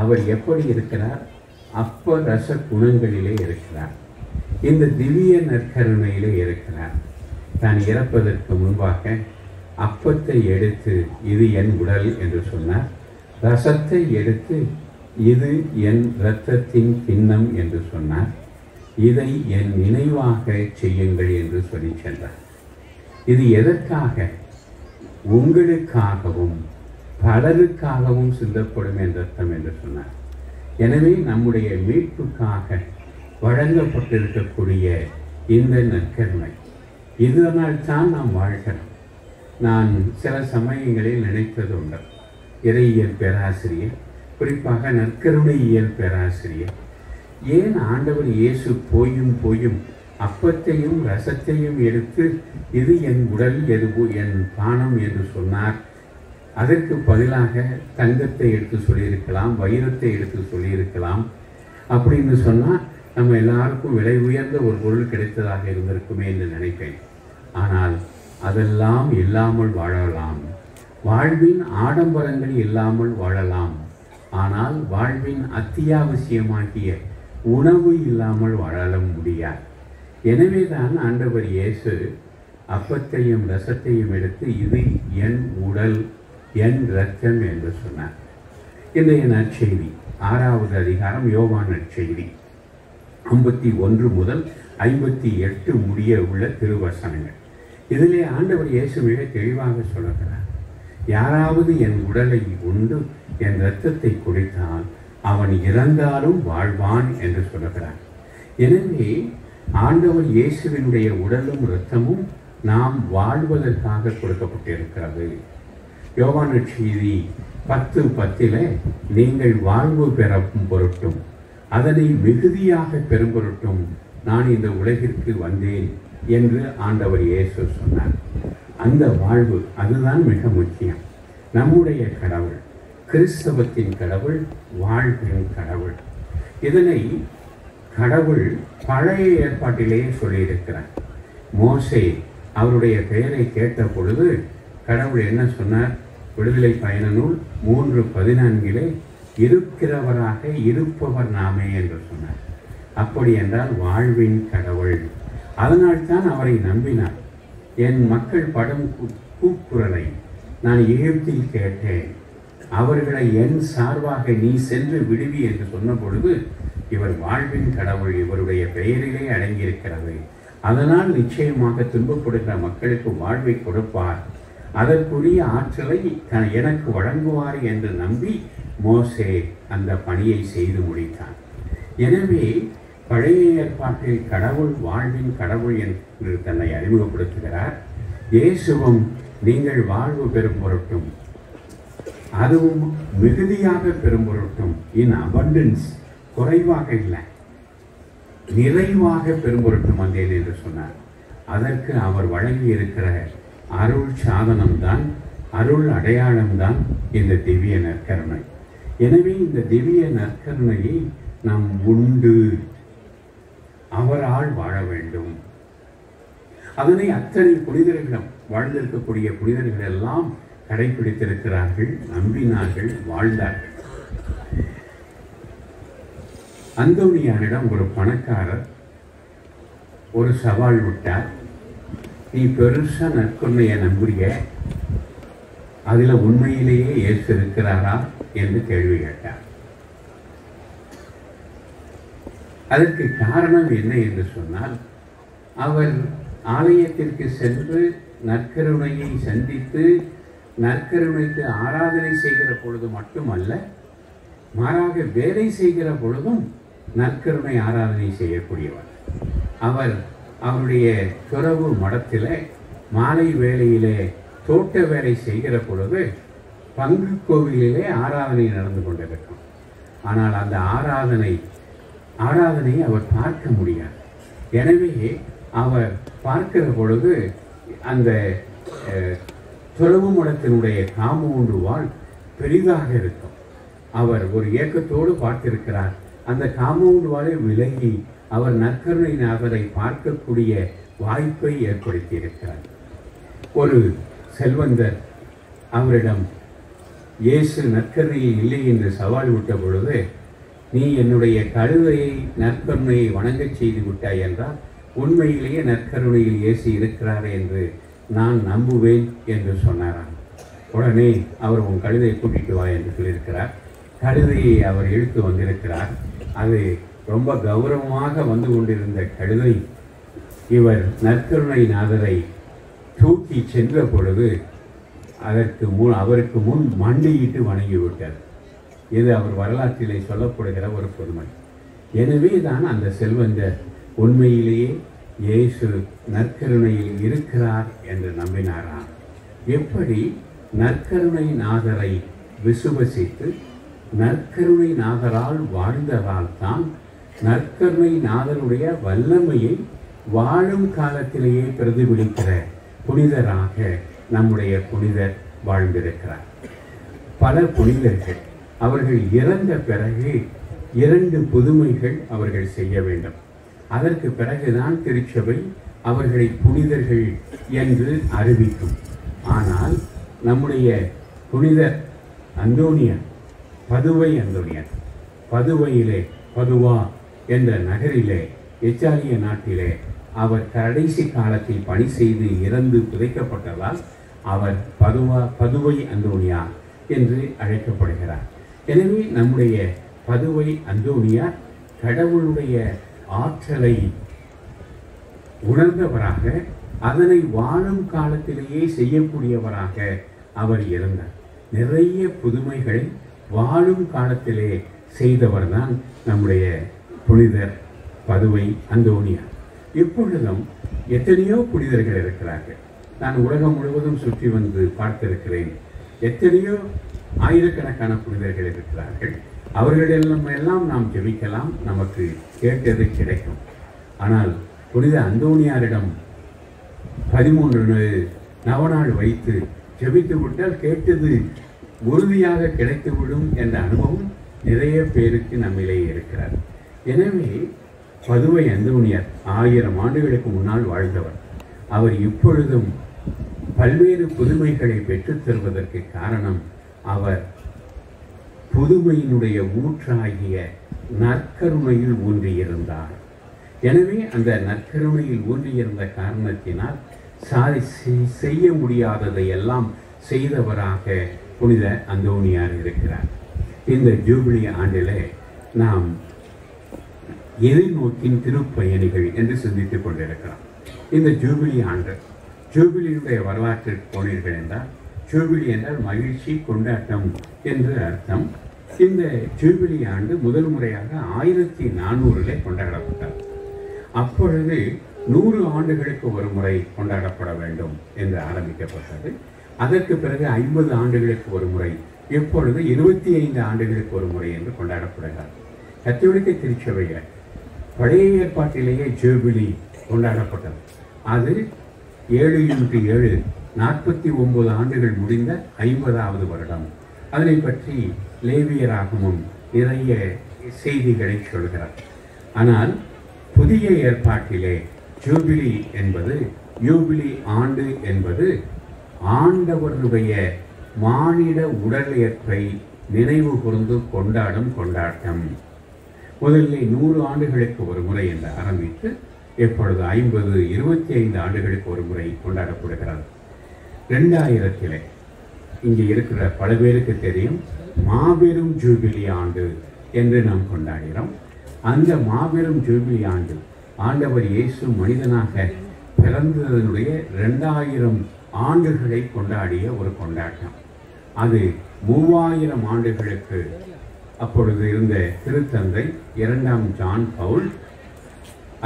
அவர் எப்படி இருக்கிறார்? அப்ப ரச குணங்களிலே இருக்கிறார். இந்த திவ்ய நற்கருணையிலே இருக்கிறார். தான் இறப்பதற்கு முன்பாக அப்பத்தை எடுத்து இது என் உடல் என்று சொன்னார். ரசத்தை எடுத்து இது என் இரத்தத்தின் கிண்ணம் என்று சொன்னார். இதை என் நினைவாக செய்யுங்கள் என்று சொல்லி சென்றார். இது எதற்காக? உங்களுக்காகவும் பலருக்காகவும் சிந்தப்படும் என் இரத்தம் என்று சொன்னார். எனவே நம்முடைய மீட்புக்காக வழங்கப்பட்டிருக்கக்கூடிய இந்த நற்கருணை, இதனால் தான் நாம் வாழ்கிறோம். நான் சில சமயங்களில் நினைத்தது உண்டு. இறையியல் பேராசிரியர், குறிப்பாக நற்கருணையியல் பேராசிரியர், ஏன் ஆண்டவர் இயேசு போயும் அப்பத்தையும் ரசத்தையும் எடுத்து இது என் உடல், எது என் பானம் என்று சொன்னார்? அதற்கு பதிலாக தங்கத்தை எடுத்து சொல்லியிருக்கலாம், வைரத்தை எடுத்து சொல்லியிருக்கலாம். அப்படின்னு சொன்னால் நம்ம எல்லாருக்கும் விலை உயர்ந்த ஒரு பொருள் கிடைத்ததாக இருந்திருக்குமே என்று நினைப்பேன். ஆனால் அதெல்லாம் இல்லாமல் வாழலாம். வாழ்வின் ஆடம்பரங்கள் இல்லாமல் வாழலாம். ஆனால் வாழ்வின் அத்தியாவசியமாகிய உணவு இல்லாமல் வாழ முடியாது. எனவேதான் ஆண்டவர் இயேசு அப்பத்தையும் ரசத்தையும் எடுத்து இது என் உடல், என் இரத்தம் என்று சொன்னார். இன்றைய நற்செய்தி 6வது அதிகாரம் யோவான் நற்செய்தி 51 முதல் 58 முடிய உள்ள திருவசனங்கள். இதிலே ஆண்டவர் இயேசு மிக தெளிவாக சொல்லுகிறார், யாராவது என் உடலை உண்டு என் இரத்தத்தை குடித்தால் அவன் இறந்தாலும் வாழ்வான் என்று சொல்லுகிறார். எனவே ஆண்டவர் இயேசுவினுடைய உடலும் இரத்தமும் நாம் வாழ்வதற்காக கொடுக்கப்பட்டிருக்கிறது. யோவான் நற்செய்தி 10:10 நீங்கள் வாழ்வு பெறும் பொருட்டும் அதனை மிகுதியாக பெறும் பொருட்டும் நான் இந்த உலகிற்கு வந்தேன் என்று ஆண்டவர் இயேசு சொன்னார். அந்த வாழ்வு அதுதான் மிக முக்கியம். நம்முடைய கடவுள், கிறிஸ்தவத்தின் கடவுள், வாழ்வின் கடவுள். இதனை கடவுள் பழைய ஏற்பாட்டிலேயே சொல்லியிருக்கிறார். மோசே அவருடைய பெயரை கேட்ட பொழுது கடவுள் என்ன சொன்னார்? விடுதலை பயண நூல் 3:14 இருக்கிறவராக இருப்பவர் நாமே என்று சொன்னார். அப்படி என்றால் வாழ்வின் கடவுள். அதனால்தான் அவரை நம்பினார். என் மக்கள் படும் கூக்குரலை நான் எகிப்தில் கேட்டேன், அவர்களை என் சார்பாக நீ சென்று விடுவி என்று சொன்ன பொழுது இவர் வாழ்வின் கடவுள், இவருடைய பெயரிலே அடங்கியிருக்கிறது. அதனால் நிச்சயமாக துன்பப்படுகிற மக்களுக்கு வாழ்வை கொடுப்பார், அதற்குரிய ஆற்றலை எனக்கு வழங்குவார் என்று நம்பி மோசே அந்த பணியை செய்து முடித்தார். எனவே பழைய ஏற்பாட்டில் கடவுள் வாழ்வின் கடவுள் என்று தன்னை அறிமுகப்படுத்துகிறார். இயேசுவும் நீங்கள் வாழ்வு பெறும் பொருட்டும் அதுவும் மிகுதியாக பெறும் பொருட்டும், இன் அபண்டன்ஸ், குறைவாக இல்லை, நிறைவாக பெறும் பொருட்டும் வந்தேன் என்று சொன்னார். அதற்கு அவர் வழங்கி இருக்கிற அருள் சாதனம்தான், அருள் அடையாளம்தான் இந்த திவ்ய நற்கருணை. எனவே இந்த திவ்ய நற்கருணையை நாம் உண்டு அவரால் வாழ வேண்டும். அதனை அத்தனை புனிதர்களும், வாழ்ந்திருக்கக்கூடிய புனிதர்கள் எல்லாம் கடைபிடித்திருக்கிறார்கள், நம்பினார்கள், வாழ்ந்தார்கள். அந்தோனியாரிடம் ஒரு பணக்காரர் ஒரு சவால் விட்டார். நீ பெருசா நற்கருணையை நம்புறிய, அதில் உண்மையிலேயே இயேசு இருக்கிறாரா என்று கேள்வி கேட்டார். அதற்கு காரணம் என்ன என்று சொன்னால், அவர் ஆலயத்திற்கு சென்று நற்கருணையை சந்தித்து நற்கருணைக்கு ஆராதனை செய்கிற பொழுது மட்டுமல்ல, மாறாக வேலை செய்கிற பொழுதும் நற்கருணை ஆராதனை செய்யக்கூடியவர். அவர் அவருடைய துறவு மடத்தில் மாலை வேளையிலே தோட்ட வேலை செய்கிற பொழுது பங்கு கோவிலிலே ஆராதனை நடந்து கொண்டிருக்கும். ஆனால் அந்த ஆராதனை அவர் பார்க்க முடியாது. எனவே அவர் பார்க்கிற பொழுது அந்த துறவு மடத்தினுடைய காம்பவுண்டு வால் பெரிதாக இருக்கும். அவர் ஒரு ஏக்கத்தோடு பார்த்திருக்கிறார். அந்த காம்பவுண்டு வாலை விலகி அவர் நற்கருணை நாதரை பார்க்கக்கூடிய வாய்ப்பை ஏற்படுத்தி இருக்கிறார். ஒரு செல்வந்தர் அவரிடம் இயேசு நற்கருணையில் இல்லை என்று சவால் விட்ட பொழுது, நீ என்னுடைய கழுதையை நற்கருணையை வணங்கச் செய்து விட்டாய் என்றால் உண்மையிலேயே நற்கருணையில் இயேசு இருக்கிறார் என்று நான் நம்புவேன் என்று சொன்னாராம். உடனே அவர் உன் கழுதையை கூட்டிட்டு வா என்று சொல்லியிருக்கிறார். கழுதையை அவர் இழுத்து வந்திருக்கிறார். அது ரொம்ப கௌரவமாக வந்து கொண்டிருந்த கழுதை இவர் நற்கருணை நாதரை தூக்கி சென்ற பொழுது அவருக்கு முன் மண்டியிட்டு வணங்கிவிட்டார். இது அவர் வரலாற்றிலே சொல்லப்படுகிற ஒரு பொதுமை. எனவே தான் அந்த செல்வந்தர் உண்மையிலேயே இயேசு நற்கருணையில் இருக்கிறார் என்று நம்பினாராம். எப்படி நற்கருணை நாதரை விசுவசித்து நற்கருணை நாதரால் வாழ்ந்ததால் தான் நற்கருணை நாதருடைய வல்லமையை வாழும் காலத்திலேயே பிரதிபலிக்கிற புனிதராக நம்முடைய புனிதர் வாழ்ந்திருக்கிறார். பல புனிதர்கள் அவர்கள் இறந்த பிறகு 2 புதுமைகள் அவர்கள் செய்ய வேண்டும். அதற்கு பிறகுதான் திருச்சபை அவர்களை புனிதர்கள் என்று அறிவிக்கும். ஆனால் நம்முடைய புனிதர் அந்தோனியர், பதுவை அந்தோனியர், பதுவையிலே பதுவா என்ற நகரிலே இத்தாலிய நாட்டிலே அவர் கடைசி காலத்தில் பணி செய்து இறந்து புதைக்கப்பட்டதால் அவர் பதுவை அந்தோனியார் என்று அழைக்கப்படுகிறார். எனவே நம்முடைய பதுவை அந்தோனியார் கடவுளுடைய ஆற்றலை உணர்ந்தவராக, அதனை வாழும் காலத்திலேயே செய்யக்கூடியவராக அவர் இருந்தார். நிறைய புதுமைகளை வாழும் காலத்திலே செய்தவர் தான் நம்முடைய புனிதர் பதுவை அந்தோனியார். இப்பொழுதும் எத்தனையோ புனிதர்கள் இருக்கிறார்கள். நான் உலகம் முழுவதும் சுற்றி வந்து பார்த்திருக்கிறேன். எத்தனையோ ஆயிரக்கணக்கான புனிதர்கள் இருக்கிறார்கள். அவர்களிடமெல்லாம் நாம் ஜெபிக்கலாம், நமக்கு கேட்டது கிடைக்கும். ஆனால் புனித அந்தோனியாரிடம் 13 நவநாள் வைத்து ஜெபித்து விட்டால் கேட்டது உறுதியாக கிடைத்துவிடும் என்ற அனுபவம் நிறைய பேருக்கு நம்மிலே இருக்கிறார். எனவே பதுவை அந்தோனியார் 1000 ஆண்டுகளுக்கு முன்னால் வாழ்ந்தவர். அவர் இப்பொழுதும் பல்வேறு புதுமைகளை பெற்றுத் தருவதற்கு காரணம் அவர் புதுமையினுடைய ஊற்றாகிய நற்கருணையில் ஊன்றியிருந்தார். எனவே அந்த நற்கருணையில் ஊன்றியிருந்த காரணத்தினால் செய்ய முடியாததை எல்லாம் செய்தவராக புனித அந்தோனியார் இருக்கிறார். இந்த ஜூபிலி ஆண்டிலே நாம் எதிர்நோக்கின் திருப்பயணிகள் என்று சிந்தித்துக் கொண்டிருக்கிறோம். இந்த ஜூபிலி ஆண்டு, ஜூபிலியுடைய வரலாற்றிற்கு போனீர்கள் என்றால், ஜூபிலி என்றால் மகிழ்ச்சி, கொண்டாட்டம் என்று அர்த்தம். இந்த ஜூபிலி ஆண்டு முதல் முறையாக 1400 கொண்டாடப்பட்டது. அப்பொழுது 100 ஆண்டுகளுக்கு ஒரு முறை கொண்டாடப்பட வேண்டும் என்று ஆரம்பிக்கப்பட்டது. அதற்கு பிறகு 50 ஆண்டுகளுக்கு ஒரு முறை, இப்பொழுது 25 ஆண்டுகளுக்கு ஒரு முறை என்று கொண்டாடப்படுகிறது. கத்தோலிக்க திருச்சபையில் பழைய ஏற்பாட்டிலேயே ஜூபிலி கொண்டாடப்பட்டது. அது 7x7 49 ஆண்டுகள் முடிந்த 50வது வருடம். அதனை பற்றி லேவியராகமும் நிறைய செய்திகளை சொல்கிறார். ஆனால் புதிய ஏற்பாட்டிலே ஜூபிலி என்பது, யூபிலி ஆண்டு என்பது ஆண்டவருடைய மானிட உடலேற்பை நினைவு கூர்ந்து கொண்டாடும் கொண்டாட்டம். முதலில் 100 ஆண்டுகளுக்கு ஒரு முறை என்று ஆரம்பித்து இப்பொழுது 50, 25 ஆண்டுகளுக்கு ஒரு முறை கொண்டாடப்படுகிறது. 2000 இங்கே இருக்கிற பல பேருக்கு தெரியும், மாபெரும் ஜூபிலி ஆண்டு என்று நாம் கொண்டாடுகிறோம். அந்த மாபெரும் ஜூபிலி ஆண்டு ஆண்டவர் இயேசு மனிதனாக பிறந்ததனுடைய 2000 ஆண்டுகளை கொண்டாடிய ஒரு கொண்டாட்டம். அது 3000 ஆண்டுகளுக்கு அப்பொழுது இருந்த திருத்தந்தை 2ஆம் John Paul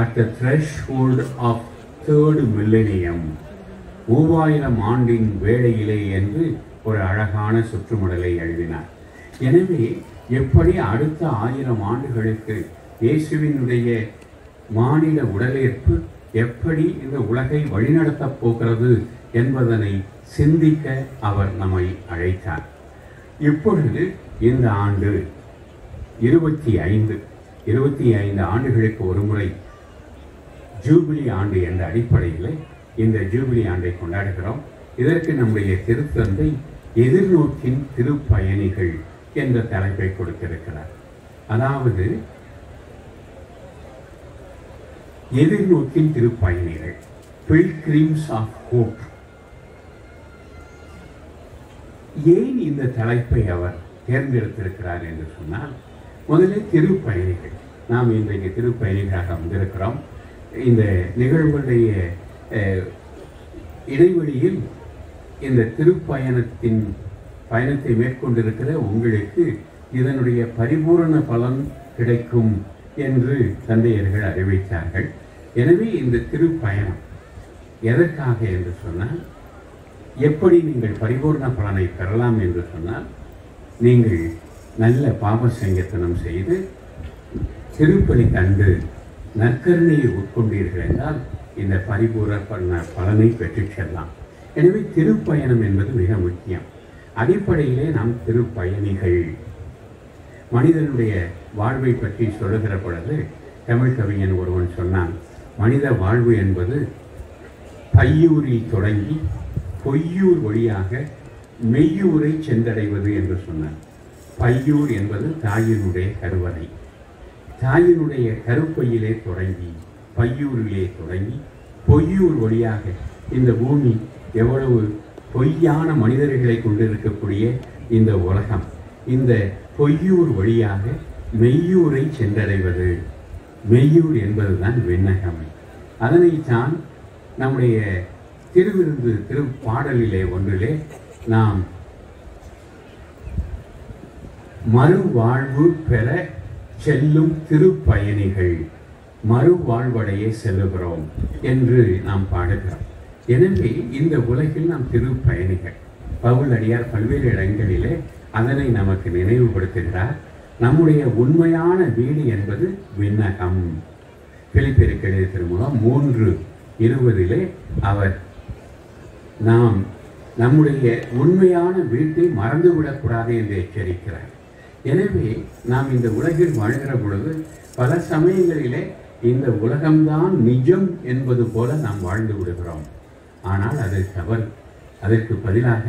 at the threshold of 3rd millennium 3000 ஆண்டின் வேளையிலே என்று ஒரு அழகான சுற்றுமுடலை எழுதினார். எனவே எப்படி அடுத்த 1000 ஆண்டுகளுக்கு இயேசுவினுடைய மானிட உடலேற்பு எப்படி இந்த உலகை வழிநடத்தப் போகிறது என்பதனை சிந்திக்க அவர் நம்மை அழைத்தார். இப்பொழுது இந்த ஆண்டு 25 ஆண்டுகளுக்கு ஒரு முறை ஜூபிலி ஆண்டு என்ற அடிப்படையில் இந்த ஜூபிலி ஆண்டை கொண்டாடுகிறோம். இதற்கு நம்முடைய திருத்தந்தை எதிர்நோக்கின் திருப்பயணிகள் என்ற தலைப்பை கொடுத்திருக்கிறார். அதாவது எதிர்நோக்கின் திருப்பயணிகள், பில்கிரிம்ஸ் ஆஃப் ஹோப். ஏன் இந்த தலைப்பை அவர் தேர்ந்தெடுத்திருக்கிறார் என்று சொன்னால், முதலில் திருப்பயணிகள். நாம் இன்றைக்கு திருப்பயணிகளாக வந்திருக்கிறோம். இந்த நிகழ்வுடைய இடைவெளியில் இந்த பயணத்தை மேற்கொண்டிருக்கிற உங்களுக்கு இதனுடைய பரிபூரண பலன் கிடைக்கும் என்று தந்தையர்கள் அறிவித்தார்கள். எனவே இந்த திருப்பயணம் எதற்காக என்று சொன்னால், எப்படி நீங்கள் பரிபூர்ண பலனை பெறலாம் என்று சொன்னால், நீங்கள் நல்ல பாப சங்கத்தனம் செய்து திருப்பலி கண்டு நற்கருணையை உட்கொண்டீர்கள் என்றால் இந்த பரிபூரண பலனை பெற்றுச் செல்லலாம். எனவே திருப்பயணம் என்பது மிக முக்கியம். அடிப்படையிலே நாம் திருப்பயணிகள். மனிதனுடைய வாழ்வை பற்றி சொல்லுகிற பொழுது தமிழ் கவிஞன் ஒருவன் சொன்னான், மனித வாழ்வு என்பது பையூரில் தொடங்கி பொய்யூர் வழியாக மெய்யூரை சென்றடைவது என்று சொன்னார். பையூர் என்பது தாயினுடைய கருவறை. தாயினுடைய கருப்பையிலே தொடங்கி பையூரிலே தொடங்கி பொய்யூர் வழியாக இந்த பூமி எவ்வளவு பொய்யான மனிதர்களை கொண்டிருக்கக்கூடிய இந்த உலகம், இந்த பொய்யூர் வழியாக மெய்யூரை சென்றடைவது. மெய்யூர் என்பதுதான் விண்ணகம். அதனைத்தான் நம்முடைய திருவிருந்து திருப்பாடலிலே ஒன்றிலே நாம் மறுவாழ்வு பெற செல்லும் திருப்பயணிகள், மறுவாழ்வடைய செல்லுகிறோம் என்று நாம் பாடுகிறோம். எனவே இந்த உலகில் நாம் திருப்பயணிகள். பவுல் அடியார் பல்வேறு இடங்களிலே அதனை நமக்கு நினைவுபடுத்துகிறார். நம்முடைய உண்மையான வீடு என்பது விண்ணகம். பிலிப்பியருக்கு எழுதிய திருமுகம் 3:20 அவர் நாம் நம்முடைய உண்மையான வீட்டை மறந்துவிடக்கூடாது என்று எச்சரிக்கிறார். எனவே நாம் இந்த உலகில் வாழ்கிற பொழுது பல சமயங்களிலே இந்த உலகம்தான் நிஜம் என்பது போல நாம் வாழ்ந்து விடுகிறோம். ஆனால் அது தவறு. அதற்கு பதிலாக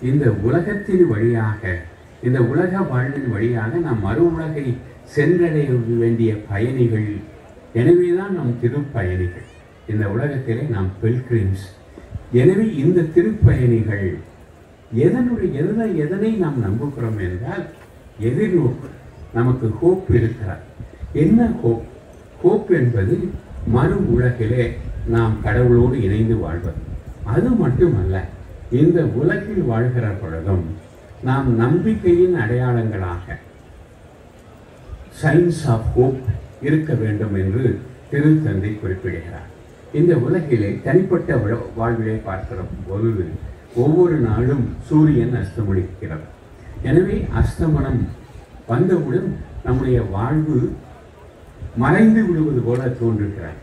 இந்த உலகத்தின் வழியாக, இந்த உலக வாழ்வின் வழியாக நாம் மறு உலகை சென்றடைய வேண்டிய பயணிகள். எனவேதான் நாம் திருப்பயணிகள். இந்த உலகத்திலே நாம் பில்கிரிம்ஸ். எனவே இந்த திருப்பயணிகள் எதனை நாம் நம்புகிறோம் என்றால் எதிர்நோக்கு. நமக்கு ஹோப் இருக்கிறார். என்ன ஹோப்? ஹோப் என்பது மறு உலகிலே நாம் கடவுளோடு இணைந்து வாழ்வது. அது மட்டுமல்ல, இந்த உலகில் வாழ்கிற பொழுதும் நாம் நம்பிக்கையின் அடையாளங்களாக சைன்ஸ் ஆஃப் ஹோப் இருக்க வேண்டும் என்று திருத்தந்தை குறிப்பிடுகிறார். இந்த உலகிலே தனிப்பட்ட வாழ்விலே பார்க்கிற பொழுது ஒவ்வொரு நாளும் சூரியன் அஸ்தமனிக்கிறது. எனவே அஸ்தமனம் வந்தவுடன் நம்முடைய வாழ்வு மறைந்து விடுவது போல தோன்றுகிறார்.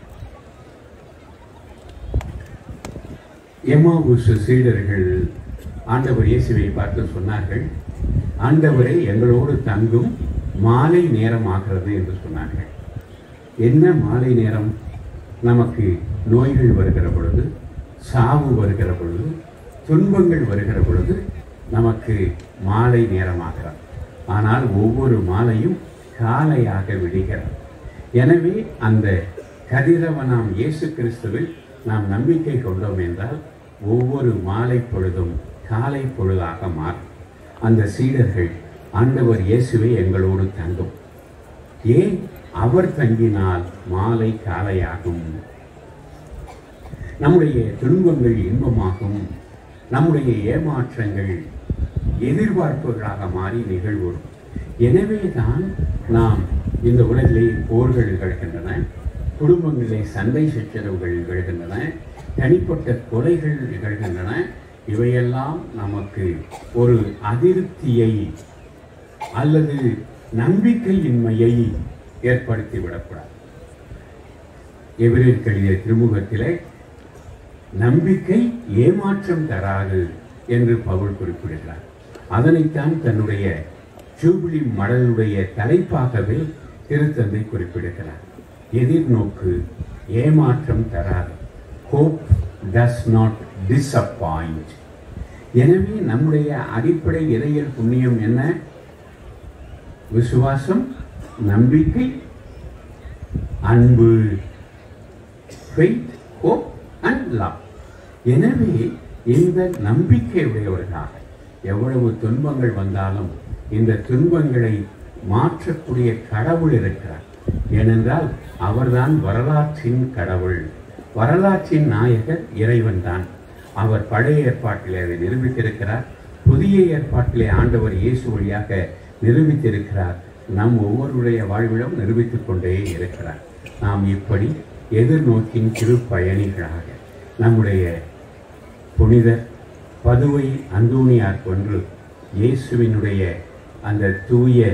எம்மாவுஸ் சீடர்கள் ஆண்டவர் இயேசுவை பார்த்து சொன்னார்கள், ஆண்டவரை எங்களோடு தங்கும் மாலை நேரம் ஆகிறது என்று சொன்னார்கள். என்ன மாலை நேரம்? நமக்கு நோய்கள் வருகிற பொழுது, சாவு வருகிற பொழுது, துன்பங்கள் வருகிற பொழுது நமக்கு மாலை நேரமாகிறது. ஆனால் ஒவ்வொரு மாலையும் காலையாக விடுகிறது. எனவே அந்த கதிரவனாம் இயேசு கிறிஸ்துவில் நாம் நம்பிக்கை கொண்டோம் என்றால் ஒவ்வொரு மாலை பொழுதும் காலை பொழுதாக மாறும். அந்த சீடர்கள் ஆண்டவர் இயேசுவை எங்களோடு தங்கும். ஏன்? அவர் தங்கினால் மாலை காலையாகும். நம்முடைய துன்பங்கள் இன்பமாகும். நம்முடைய ஏமாற்றங்கள் எதிர்பார்ப்புகளாக மாறி நிகழ்வுறும். எனவே தான் நாம் இந்த உலகிலே போர்கள் நிகழ்கின்றன, குடும்பங்களிலே சண்டை சச்சரவுகள் நிகழ்கின்றன, தனிப்பட்ட கொலைகள் நிகழ்கின்றன. இவையெல்லாம் நமக்கு ஒரு அதிருப்தியை அல்லது நம்பிக்கையின்மையை ஏற்படுத்திவிடக்கூடாது. எபிரேயருக்கு எழுதிய திருமுகத்திலே நம்பிக்கை ஏமாற்றம் தராது என்று பவுல் குறிப்பிடுகிறார். அதனைத்தான் தன்னுடைய ஜூபிலி மடலுடைய தலைப்பாகவே திருத்தந்தை குறிப்பிடுகிறார். எதிர்நோக்கு ஏமாற்றம் தராது. Hope does not disappoint. எனவே நம்முடைய அடிப்படை இறையியல் புண்ணியம் என்ன? விசுவாசம், நம்பிக்கை, அன்பு, faith, hope and love. எனவே இந்த நம்பிக்கை உடையவர்களாக, எவ்வளவு துன்பங்கள் வந்தாலும் இந்த துன்பங்களை மாற்றக்கூடிய கடவுள் இருக்கிறார். ஏனென்றால் அவர்தான் வரலாற்றின் கடவுள், வரலாற்றின் நாயகர் இறைவன் தான். அவர் பழைய ஏற்பாட்டிலே அதை நிரூபித்திருக்கிறார், புதிய ஏற்பாட்டிலே ஆண்டவர் இயேசு வழியாக நிரூபித்திருக்கிறார், நம் ஒவ்வொருடைய வாழ்விலும் நிரூபித்துக் கொண்டே இருக்கிறார். நாம் இப்படி எதிர்நோக்கின் திருப்பயணிகளாக நம்முடைய புனிதர் பதுவை அந்தோணியார் கொன்று இயேசுவினுடைய அந்த தூய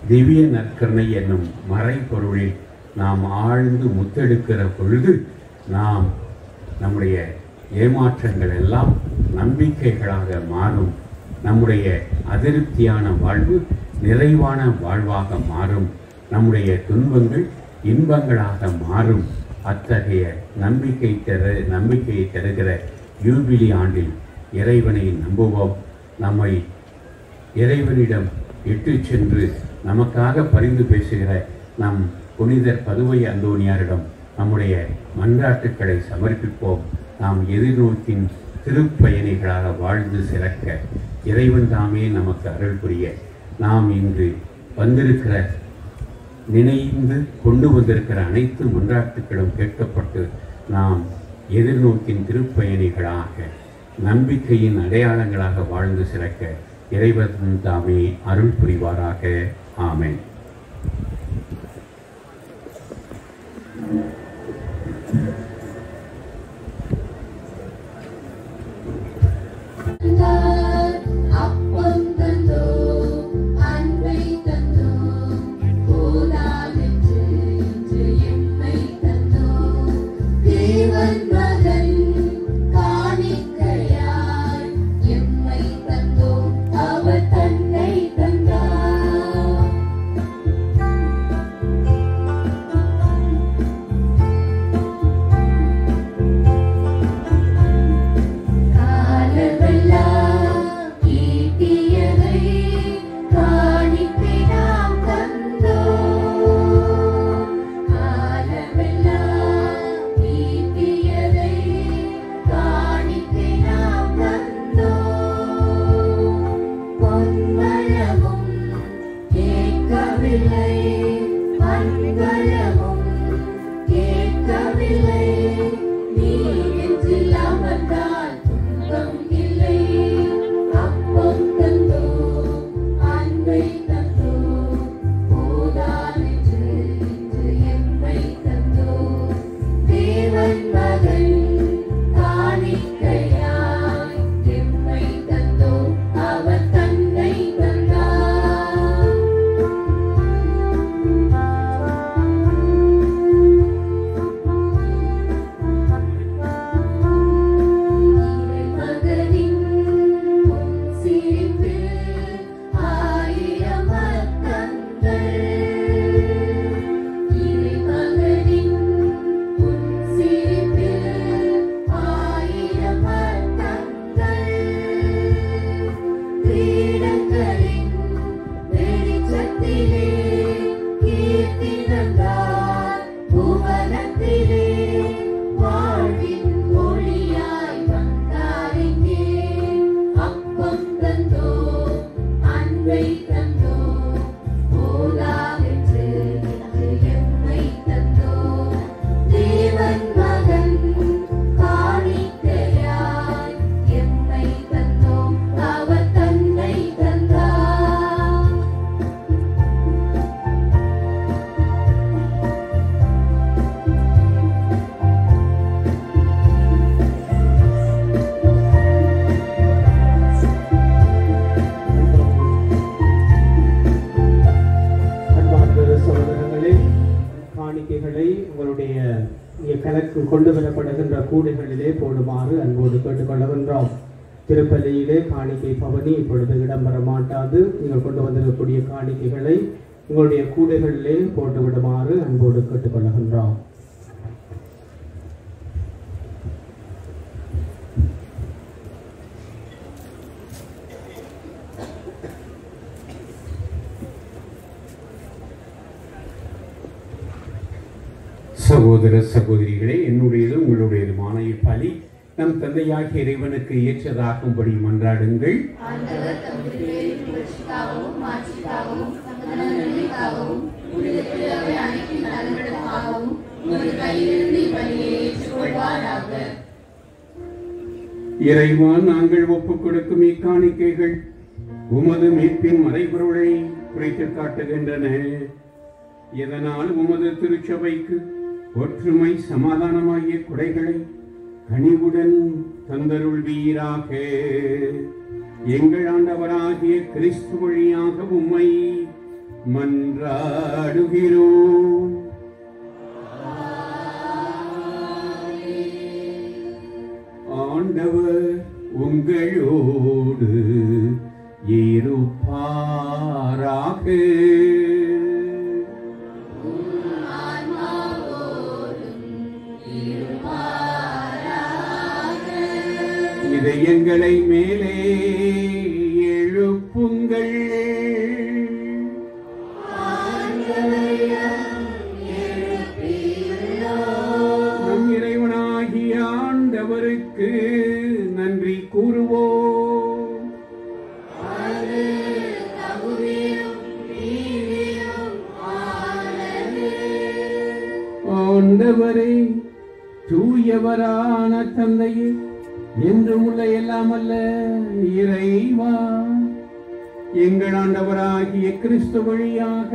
திவ்ய நற்கருணை என்னும் மறைபொருளில் நாம் ஆழ்ந்து முத்தெடுக்கிற பொழுது நாம் நம்முடைய ஏமாற்றங்கள் எல்லாம் நம்பிக்கைகளாக மாறும், நம்முடைய அதிருப்தியான வாழ்வு நிறைவான வாழ்வாக மாறும், நம்முடைய துன்பங்கள் இன்பங்களாக மாறும். அத்தகைய நம்பிக்கையை தருகிற யூபிலி ஆண்டில் இறைவனை நம்புவோம். நம்மை இறைவனிடம் இட்டு சென்று நமக்காக பரிந்து பேசுகிற நம் புனிதர் பதுவை அந்தோணியாரிடம் நம்முடைய மன்றாட்டுக்களை சமர்ப்பிப்போம். நாம் எதிர்நோக்கின் திருப்பயணிகளாக வாழ்ந்து சிறக்க இறைவன் தாமே நமக்கு அருள் புரிய நாம் இன்று வந்திருக்கிற நினைந்து கொண்டு வந்திருக்கிற அனைத்து மன்றாட்டுக்களும் கேட்கப்பட்டு நாம் எதிர்நோக்கின் திருப்பயணிகளாக நம்பிக்கையின் அடையாளங்களாக வாழ்ந்து சிறக்க இறைவன் தாமே அருள் புரிவாராக. ஆமென். கொண்டு வரப்படுகின்ற கூடைகளிலே போடுமாறு அன்போடு கேட்டுக்கொள்கின்றோம். திருப்பலியிலே காணிக்கை பவனி இப்பொழுது இடம்பெற மாட்டாது. நீங்கள் கொண்டு வந்திருக்கக்கூடிய காணிக்கைகளை உங்களுடைய கூடைகளிலே போட்டு விடுமாறு அன்போடு கேட்டுக்கொள்கின்றோம். சகோதர சகோதரிகளே, என்னுடையது உங்களுடையதுமான இப்பலி நம் தந்தையாகிய இறைவனுக்கு ஏற்றதாகும்படி மன்றாடுங்கள். ஆண்டவர் தம் திருப்பெயரின் புகழ்ச்சிக்காகவும் மாட்சிக்காகவும் தமது நன்மைக்காகவும் புனித திருவை அனைத்தின் நலன்களுக்காகவும் உமது கையிலிருந்து இப்பணியை ஏற்றுக்கொள்வாராக. இறைவா, நாங்கள் ஒப்புக் கொடுக்கும் இக்காணிக்கைகள் உமது மீட்பின் மறைபொருளை குறைத்து காட்டுகின்றன. இதனால் உமது திருச்சபைக்கு ஒற்றுமை சமாதானமாகிய குடைகளை கனிவுடன் தந்தருள்வீராக. எங்கள் ஆண்டவராகிய கிறிஸ்து வழியாக உம்மை மன்றாடுகிறோம். ஆண்டவர் உங்களோடு இருப்பாராக. இதயங்களை மேலே எழுப்புங்கள். நம் இறைவனாகிய ஆண்டவருக்கு நன்றி கூறுவோம். ஆண்டவரே, தூயவரான தந்தையே, என்றும் உள்ள எல்லாம் அல்ல இறைவா, எங்கள் ஆண்டவராகிய கிறிஸ்து வழியாக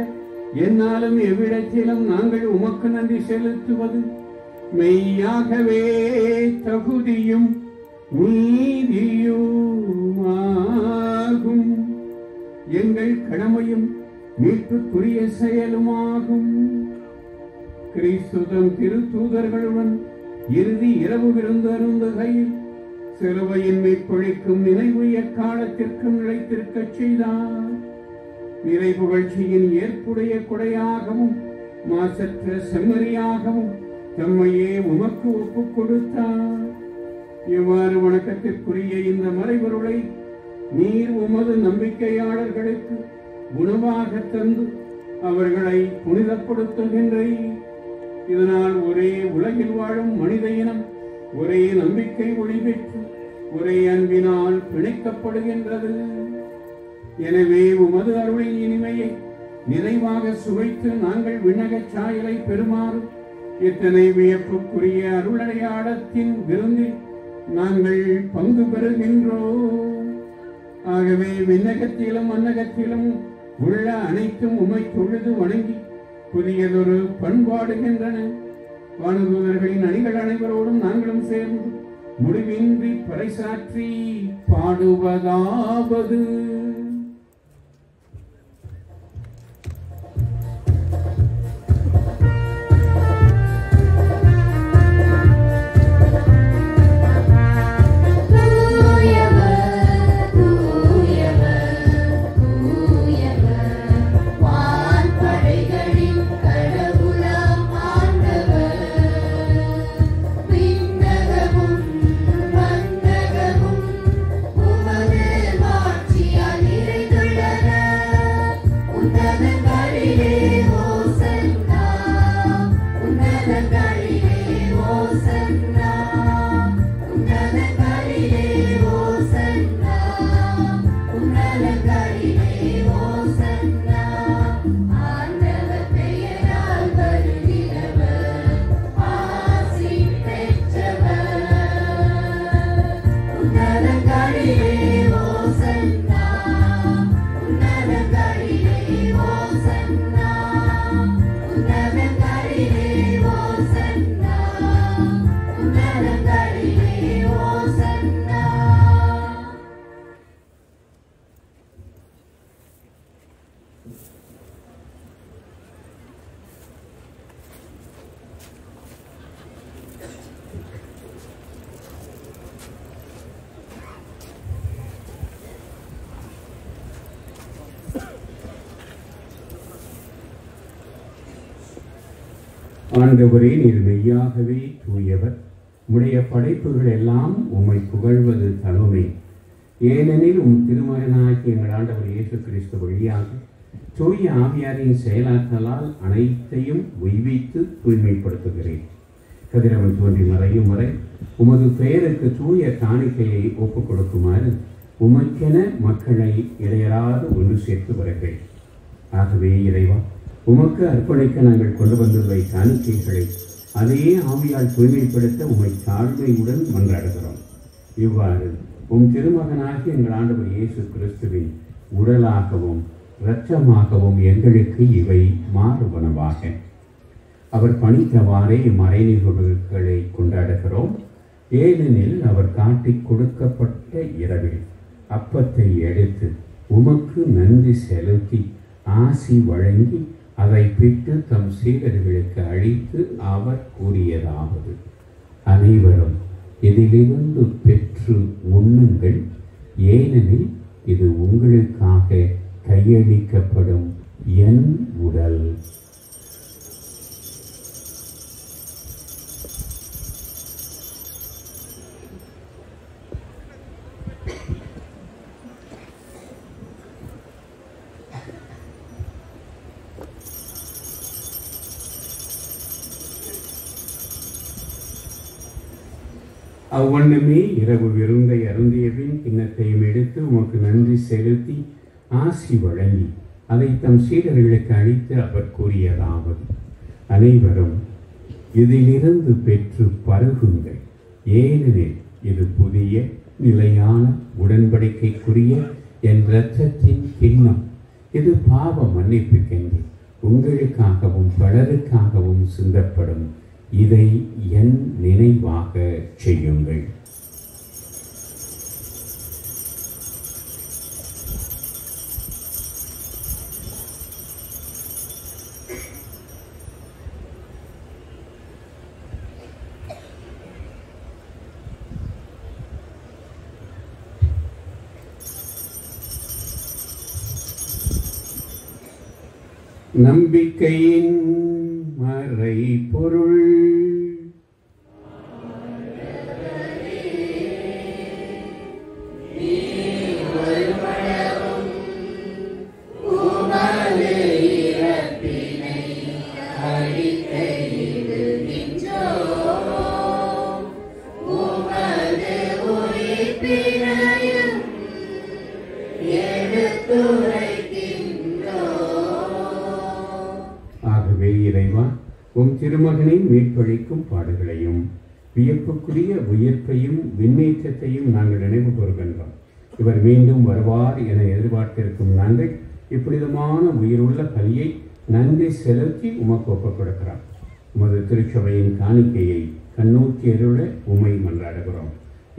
என்னாலும் எவ்விடத்திலும் நாங்கள் உமக்கு நன்றி செலுத்துவது மெய்யாகவே தகுதியும் நீதியுமாகும். எங்கள் கடமையும் மீட்புக்குரிய செயலுமாகும். கிறிஸ்துதம் திருத்தூதர்களுடன் இறுதி இரவு விருந்து அருந்துகையில் சிலுவையின் மீட்பொழிக்கும் நினைவு எக்காலத்திற்கும் நிலைத்திருக்கச் செய்தார். இறை புகழ்ச்சியின் ஏற்புடைய கொடையாகவும் மாசற்ற செம்மறியாகவும் தம்மையே உமக்கு ஒப்புக் கொடுத்தார். இவ்வாறு வணக்கத்திற்குரிய இந்த மறைபொருளை நீர் உமது நம்பிக்கையாளர்களுக்கு உணவாக தந்து அவர்களை புனிதப்படுத்துகின்றீர். இதனால் ஒரே உலகில் வாழும் மனித இனம் ஒரே நம்பிக்கை ஒளி பெற்று ஒரே அன்பினால் பிணைக்கப்படுகின்றது. எனவே உமது அருளின் இனிமையை நிறைவாக சுவைத்து நாங்கள் விண்ணகச் சாயலை பெறுமாறு இத்தனை வியப்புக்குரிய அருளடையாளத்தின் விருந்தில் நாங்கள் பங்கு பெறுகின்றோம். ஆகவே விண்ணகத்திலும் அன்னகத்திலும் உள்ள அனைத்தும் உமை தொழுது வணங்கி புதியதொரு பண்பாடுகின்றன. வானதூதர்களின் அணிகள் அனைவரோடும் நாங்களும் சேர்ந்து முடிவின்றி பறைசாற்றி பாடுவதாவது. ஆண்டவரே, நீர் மெய்யாகவே தூயவர். உடைய படைப்புகள் எல்லாம் உம்மை புகழ்வது தகுமே. ஏனெனில் உம் திருமகனாகிய எங்கள் ஆண்டவர் இயேசு கிறிஸ்து வழியாக தூய ஆவியாரின் செயலாற்றலால் அனைத்தையும் உய்வித்து தூய்மைப்படுத்துகிறேன். கதிரவன் தோன்றி மறையும் வரை உமது பெயருக்கு தூய காணிக்கையை ஒப்புக் கொடுக்குமாறு உமக்கென மக்களை இடையராது ஒன்று சேர்த்து வருகிறேன். ஆகவே இறைவா, உமக்கு அர்ப்பணிக்க நாங்கள் கொண்டு வந்துள்ள காணிக்கைகளை அதே ஆவியால் தூய்மைப்படுத்த உம்மை தாழ்மையுடன் மன்றாடுகிறோம். இவ்வாறு உம் திருமகனாகி எங்கள் ஆண்டவர் இயேசு கிறிஸ்துவின் உடலாகவும் இரத்தமாகவும் எங்களுக்கு இவை மாறுவனவாக. அவர் பணித்தவாறே மறைநிகழ்வுகளை கொண்டாடுகிறோம். ஏனெனில் அவர் காட்டிக் கொடுக்கப்பட்ட இரவில் அப்பத்தை எடுத்து உமக்கு நன்றி செலுத்தி ஆசி வழங்கி அதை பிட்டு தம் சீடர்களுக்கு அளித்து அவர் கூறியதாவது: அனைவரும் இதிலிருந்து பெற்று உண்ணுங்கள், ஏனெனில் இது உங்களுக்காக கையளிக்கப்படும் என் உடல். அவ்வண்ணமே இரவு விருந்தை அருந்தியபின் கிண்ணத்தையும் எடுத்து உமக்கு நன்றி செலுத்தி ஆசி வழங்கி அதை தம் சீடர்களுக்கு அளித்து அவர் கூறியதாவது: அனைவரும் இதிலிருந்து பெற்று பருகுங்கள், ஏனெனில் இது புதிய நிலையான உடன்படிக்கைக்குரிய என் இரத்தத்தின் கிண்ணம். இது பாவ மன்னிப்புக்கென்று உங்களுக்காகவும் பலருக்காகவும் சிந்தப்படும். இதை என் நினைவாக செய்யுங்கள். நம்பிக்கையின் மறைபொருள். ஆகவே இறைவா, உம் திருமகனை மீட்பளிக்கும் பாடுகளையும் வியப்புக்குரிய உயிர்ப்பையும் விண்ணேற்றத்தையும் நாங்கள் நினைவு கூறுகின்றோம். இவர் மீண்டும் வருவார் என எதிர்பார்த்திருக்கும் நாங்கள் இப்புனிதமான உயிருள்ள பலியை நன்றி செலுத்தி உமக்கு ஒப்புக் கொடுக்கிறோம். உமது திருச்சபையின் காணிக்கையை கண்ணூற்றி அருள உம்மை மன்றாடுகிறோம்.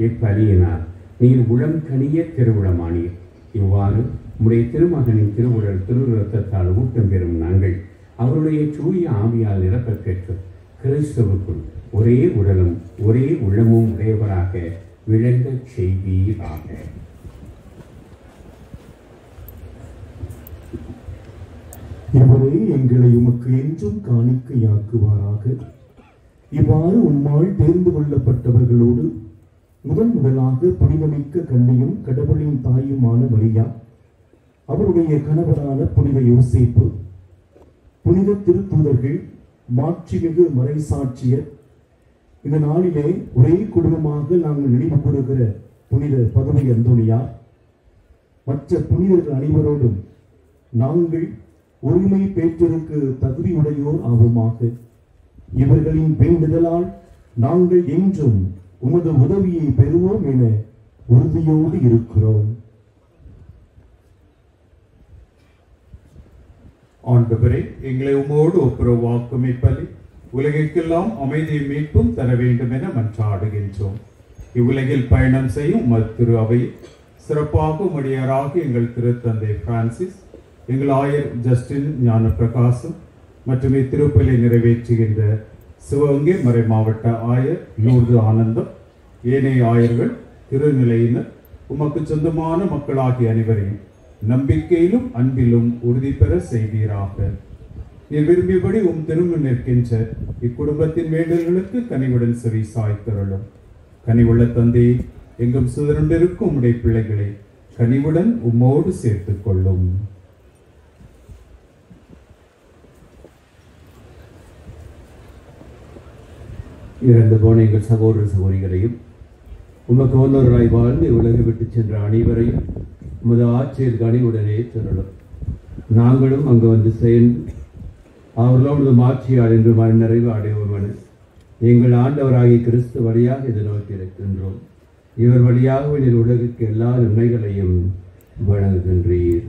இப்பலியினால் நீர் உளம் கனிய திருவுளமானீர். இவ்வாறு உம்முடைய திருமகனின் திருவுடல் திரு இரத்தத்தால் ஊட்டம் பெறும் நாங்கள் அவருடைய தூய ஆவியால் நிரப்பப் பெற்று கிறிஸ்துவுக்குள் ஒரே உடலும் ஒரே உள்ளமும் உடையவராக விளங்கச் செய்வீராக. இவரே எங்களை உமக்கு என்றும் காணிக்கையாக்குவாராக. இவ்வாறு உம்மால் தேர்ந்து கொள்ளப்பட்டவர்களோடு முதலாக புனிதமிக்க கன்னியும் கடவுளின் தாயுமான மரியா, அவருடைய கணவரான புனித யோசேப்பு, புனித திருத்தூதர்கள், மாட்சிமிகு மறைசாட்சியர், இந்த நாளிலே ஒரே குடும்பமாக நாங்கள் நினைவு கூறுகிற புனித பதுமை அந்தோனியார், மற்ற புனிதர்கள் அனைவரோடும் நாங்கள் உரிமை பெற்றதற்கு தகுதியுடையோர் ஆவோமாக. இவர்களின் வேண்டுதலால் நாங்கள் என்றும் உமது உதவியை பெறுவோம் என உறுதியோடு இருக்கிறோம். ஆண்டவரே, எங்களை உமோடு ஒப்புரவாக்கும் இப்பலி உலகிற்கெல்லாம் அமைதியை மீட்பும் தர வேண்டும் என மன்றாடுகின்றோம். இவ்வுலகில் பயணம் செய்யும் உமது திரு அவையில் சிறப்பாக உடையராக எங்கள் திருத்தந்தை பிரான்சிஸ், எங்கள் ஆயர் ஜஸ்டின் ஞான பிரகாசம் மற்றும் இத்திருப்பலை நிறைவேற்றுகின்ற சிவகங்கை மறை மாவட்ட ஆயர் லூர்து ஆனந்தம், ஏனைய ஆயர்கள், திருநிலையினர், உமக்கு சொந்தமான மக்களாகிய அனைவரையும் நம்பிக்கையிலும் அன்பிலும் உறுதி பெற செய்வீராக. நீர் விரும்பியபடி உம் திரும்ப நிற்கின்ற இக்குடும்பத்தின் வேண்டல்களுக்கு கனிவுடன் செவி சாய்த்தருளும். கனிவுள்ள தந்தையை, எங்கும் சுதந்திருக்கும் உம்முடைய பிள்ளைகளை கனிவுடன் உம்மோடு சேர்த்துக் கொள்ளும். இறந்து போன எங்கள் சகோதர சகோதரிகளையும் உமக்கு ஒன்னொருவராய் வாழ்ந்து உலகை விட்டு சென்ற அனைவரையும் உமது ஆட்சியில் கனிவுடனே சொல்லலாம். நாங்களும் அங்கு வந்து சேர்ந்து அவர்களோடு ஆட்சியால் என்று நிறைவு அடைவோம் என எங்கள் ஆண்டவராகிய கிறிஸ்து வழியாக இதை நோக்கி இருக்கின்றோம். இவர் வழியாக நீர் உலகுக்கு எல்லா நன்மைகளையும் வழங்குகின்றீர்.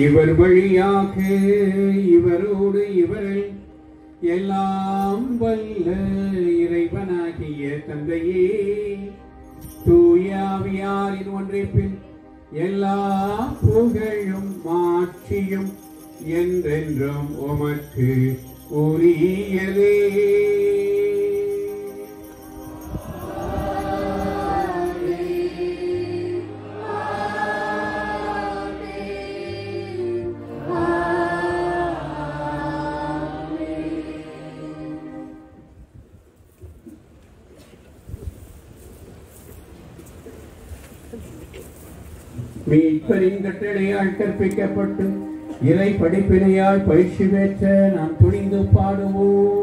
இவர் வழியாக இவரோடு இவரில் எல்லாம் வல்ல இறைவனாகிய தந்தையே தூயாவியாரின் ஒன்றிப்பில் எல்லா புகழும் மாட்சியும் என்றென்றும் உமக்கு உரியதே. மீட்பரின் கட்டளையால் கற்பிக்கப்பட்டு இறை படிப்பினையால் பயிற்சி பெற்ற நாம் துணிந்து பாடுவோம்.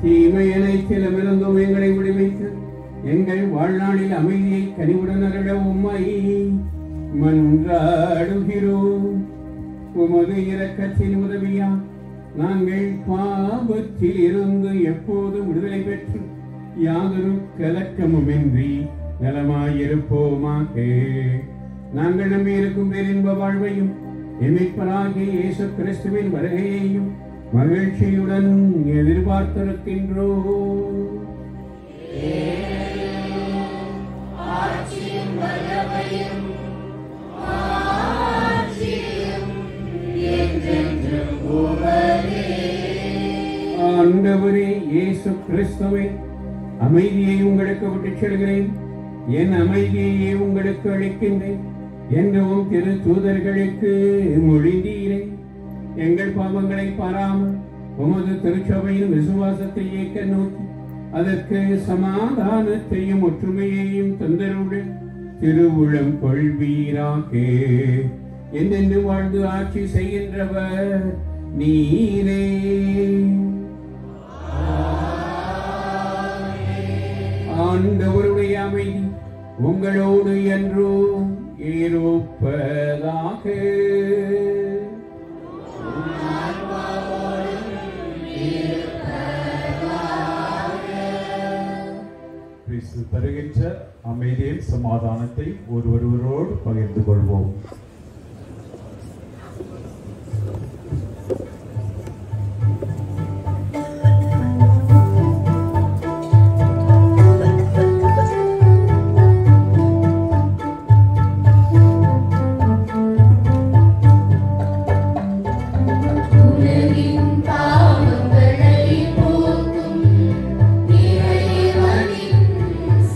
தீமையனைத்திலமிருந்தும் எங்களை விடுவித்து எங்கள் வாழ்நாளில் அமைதியை கனிவுடன் அருள உம்மை மன்றாடுகிறோம். உமது இரக்கத்தின் உதவியா நாங்கள் பாவத்தில் இருந்து எப்போதும் விடுதலை பெற்று யாதொரு கலக்கமுமின்றி நலமாயிருப்போமாக. நாங்கள் நம்பியிருக்கும் பேரின்ப வாழ்வையும் எமிப்பராகிய இயேசு கிறிஸ்துவின் வருகையையும் மகிழ்ச்சியுடன் எதிர்பார்த்திருக்கின்றோம். ஆண்டவரே இயேசு கிறிஸ்துவே, அமைதியை உங்களுக்கு விட்டுச் செல்கிறேன், என் அமைதியையே உங்களுக்கு அளிக்கின்றேன் என்றும் திரு தூதர்களுக்கு மொழிந்தீரே. எங்கள் பாவங்களை பாராமல் உமது திருச்சபையின் விசுவாசத்தை ஏற்க நோக்கி அதற்கு சமாதானத்தையும் ஒற்றுமையையும் தந்தருடன் திருவுளம் கொள்வீராக. என்றென்று வாழ்ந்து ஆட்சி செய்கின்றவர் நீரே. ஆண்டவருடைய அமைதி உங்களோடு என்றும் இருப்பதாக. கிறிஸ்து தருகின்ற அமைதியின் சமாதானத்தை ஒருவரோடு பகிர்ந்து கொள்வோம்.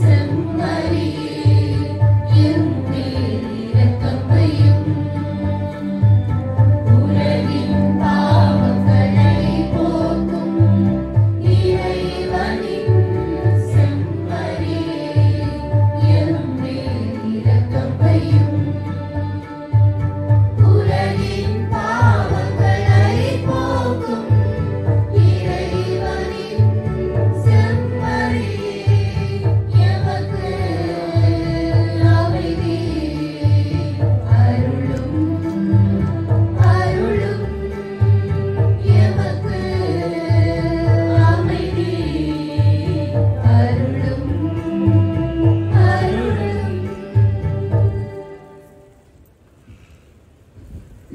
செம்மறியே என் மேல் இரக்கம் வையும்.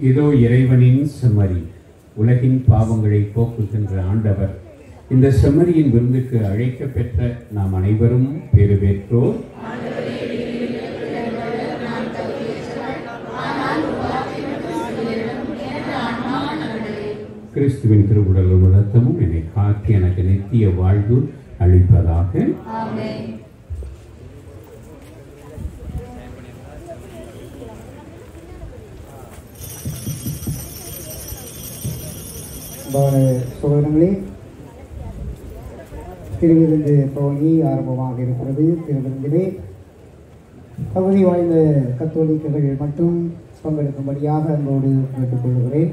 இதோ இறைவனின் செம்மறி, உலகின் பாவங்களை போக்குகின்ற ஆண்டவர். இந்த செம்மறியின் விருந்துக்கு அழைக்க பெற்ற நாம் அனைவரும் பேறு பெற்றோர். கிறிஸ்துவின் திருவுடலும் இரத்தமும் என்னை காத்து எனக்கு நித்திய வாழ்வு அளிப்பதாக. சகோதரங்களே, திருவிருந்து பவனி ஆரம்பமாக இருக்கிறது. திருவிருந்திலே தகுதி வாய்ந்த கத்தோலிக்கர்கள் மட்டும் பங்கெடுக்கும்படியாக அன்போடு கேட்டுக்கொள்கிறேன்.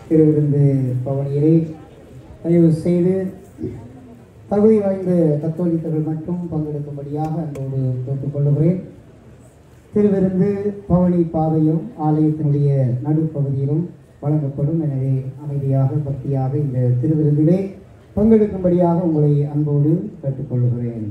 திருவிருந்து பவனியிலே தயவு செய்து தகுதி வாய்ந்த கத்தோலிக்கர்கள் மட்டும் பங்கெடுக்கும்படியாக அன்போடு கேட்டுக்கொள்கிறேன். திருவிருந்து பவனி பாதையும் ஆலயத்தினுடைய நடுப்பகுதியிலும் வழங்கப்படும். எனவே அமைதியாக பக்தியாக இந்த திருவிருந்திலே பங்கெடுக்கும்படியாக உங்களை அன்போடு கேட்டுக்கொள்கிறேன்.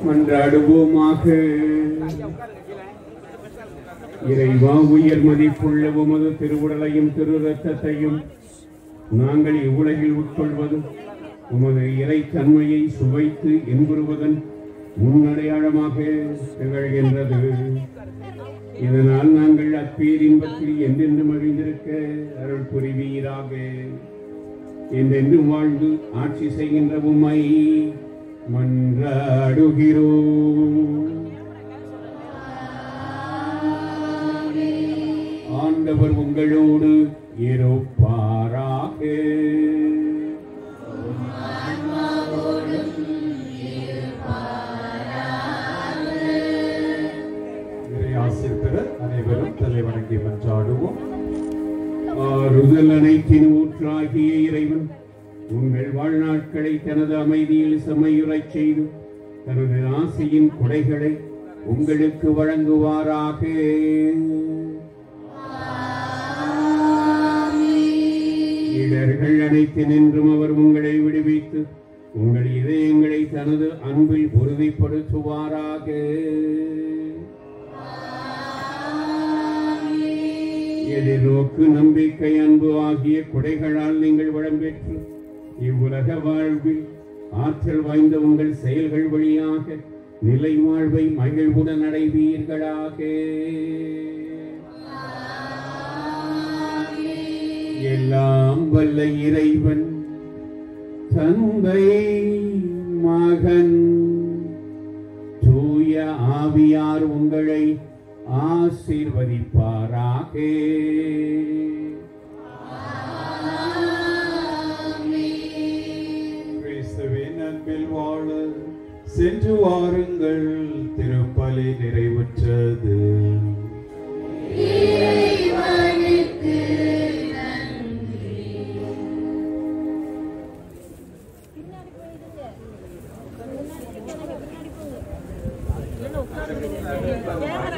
மன்றாடுவோமாக. இறைவா, உயர் மதிப்புள்ள உமது திருவுடலையும் திரு ரத்தத்தையும் நாங்கள் இவ்வுலகில் உட்கொள்வதும் உமது இறைத்தன்மையை சுவைத்து இன்புறுவதன் முன்னடையாளமாக திகழ்கின்றது. இதனால் நாங்கள் அப்பேரின்பத்தில் என்றென்று மகிழ்ந்திருக்க அருள் புரிவீராக. என்றென்றும் வாழ்ந்து ஆட்சி செய்கின்ற உம்மை மன்றாடுகிறோம். ஆண்டவர் உங்களோடு இருப்பாராக. இறையாசிர் பெற அனைவரும் தலைவணங்கி மன்றாடுவோம். ஆறுதல் அனைத்தின் ஊற்றாகிய இறைவன் உங்கள் வாழ்நாட்களை தனது அமைதியில் செம்மையுறச் செய்து தனது ஆசையின் கொடைகளை உங்களுக்கு வழங்குவாராக. இடர்கள் அனைத்தினின்றும் அவர் உங்களை விடுவித்து உங்கள் இதயங்களை தனது அன்பில் உறுதிப்படுத்துவாராக. எதிர்நோக்கு, நம்பிக்கை, அன்பு ஆகிய கொடைகளால் நீங்கள் வளம் பெற்று இவ்வுலக வாழ்வில் ஆற்றல் வாய்ந்த உங்கள் செயல்கள் வழியாக நிலை வாழ்வை மகிழ்வுடன் அடைவீர்களாக. எல்லாம் வல்ல இறைவன் தந்தை மகன் தூய ஆவியார் உங்களை ஆசீர்வதிப்பாராக. கிறிஸ்துவின் அன்பில் வாழ சென்று வாருங்கள். திருப்பலி நிறைவுற்றது. Yeah.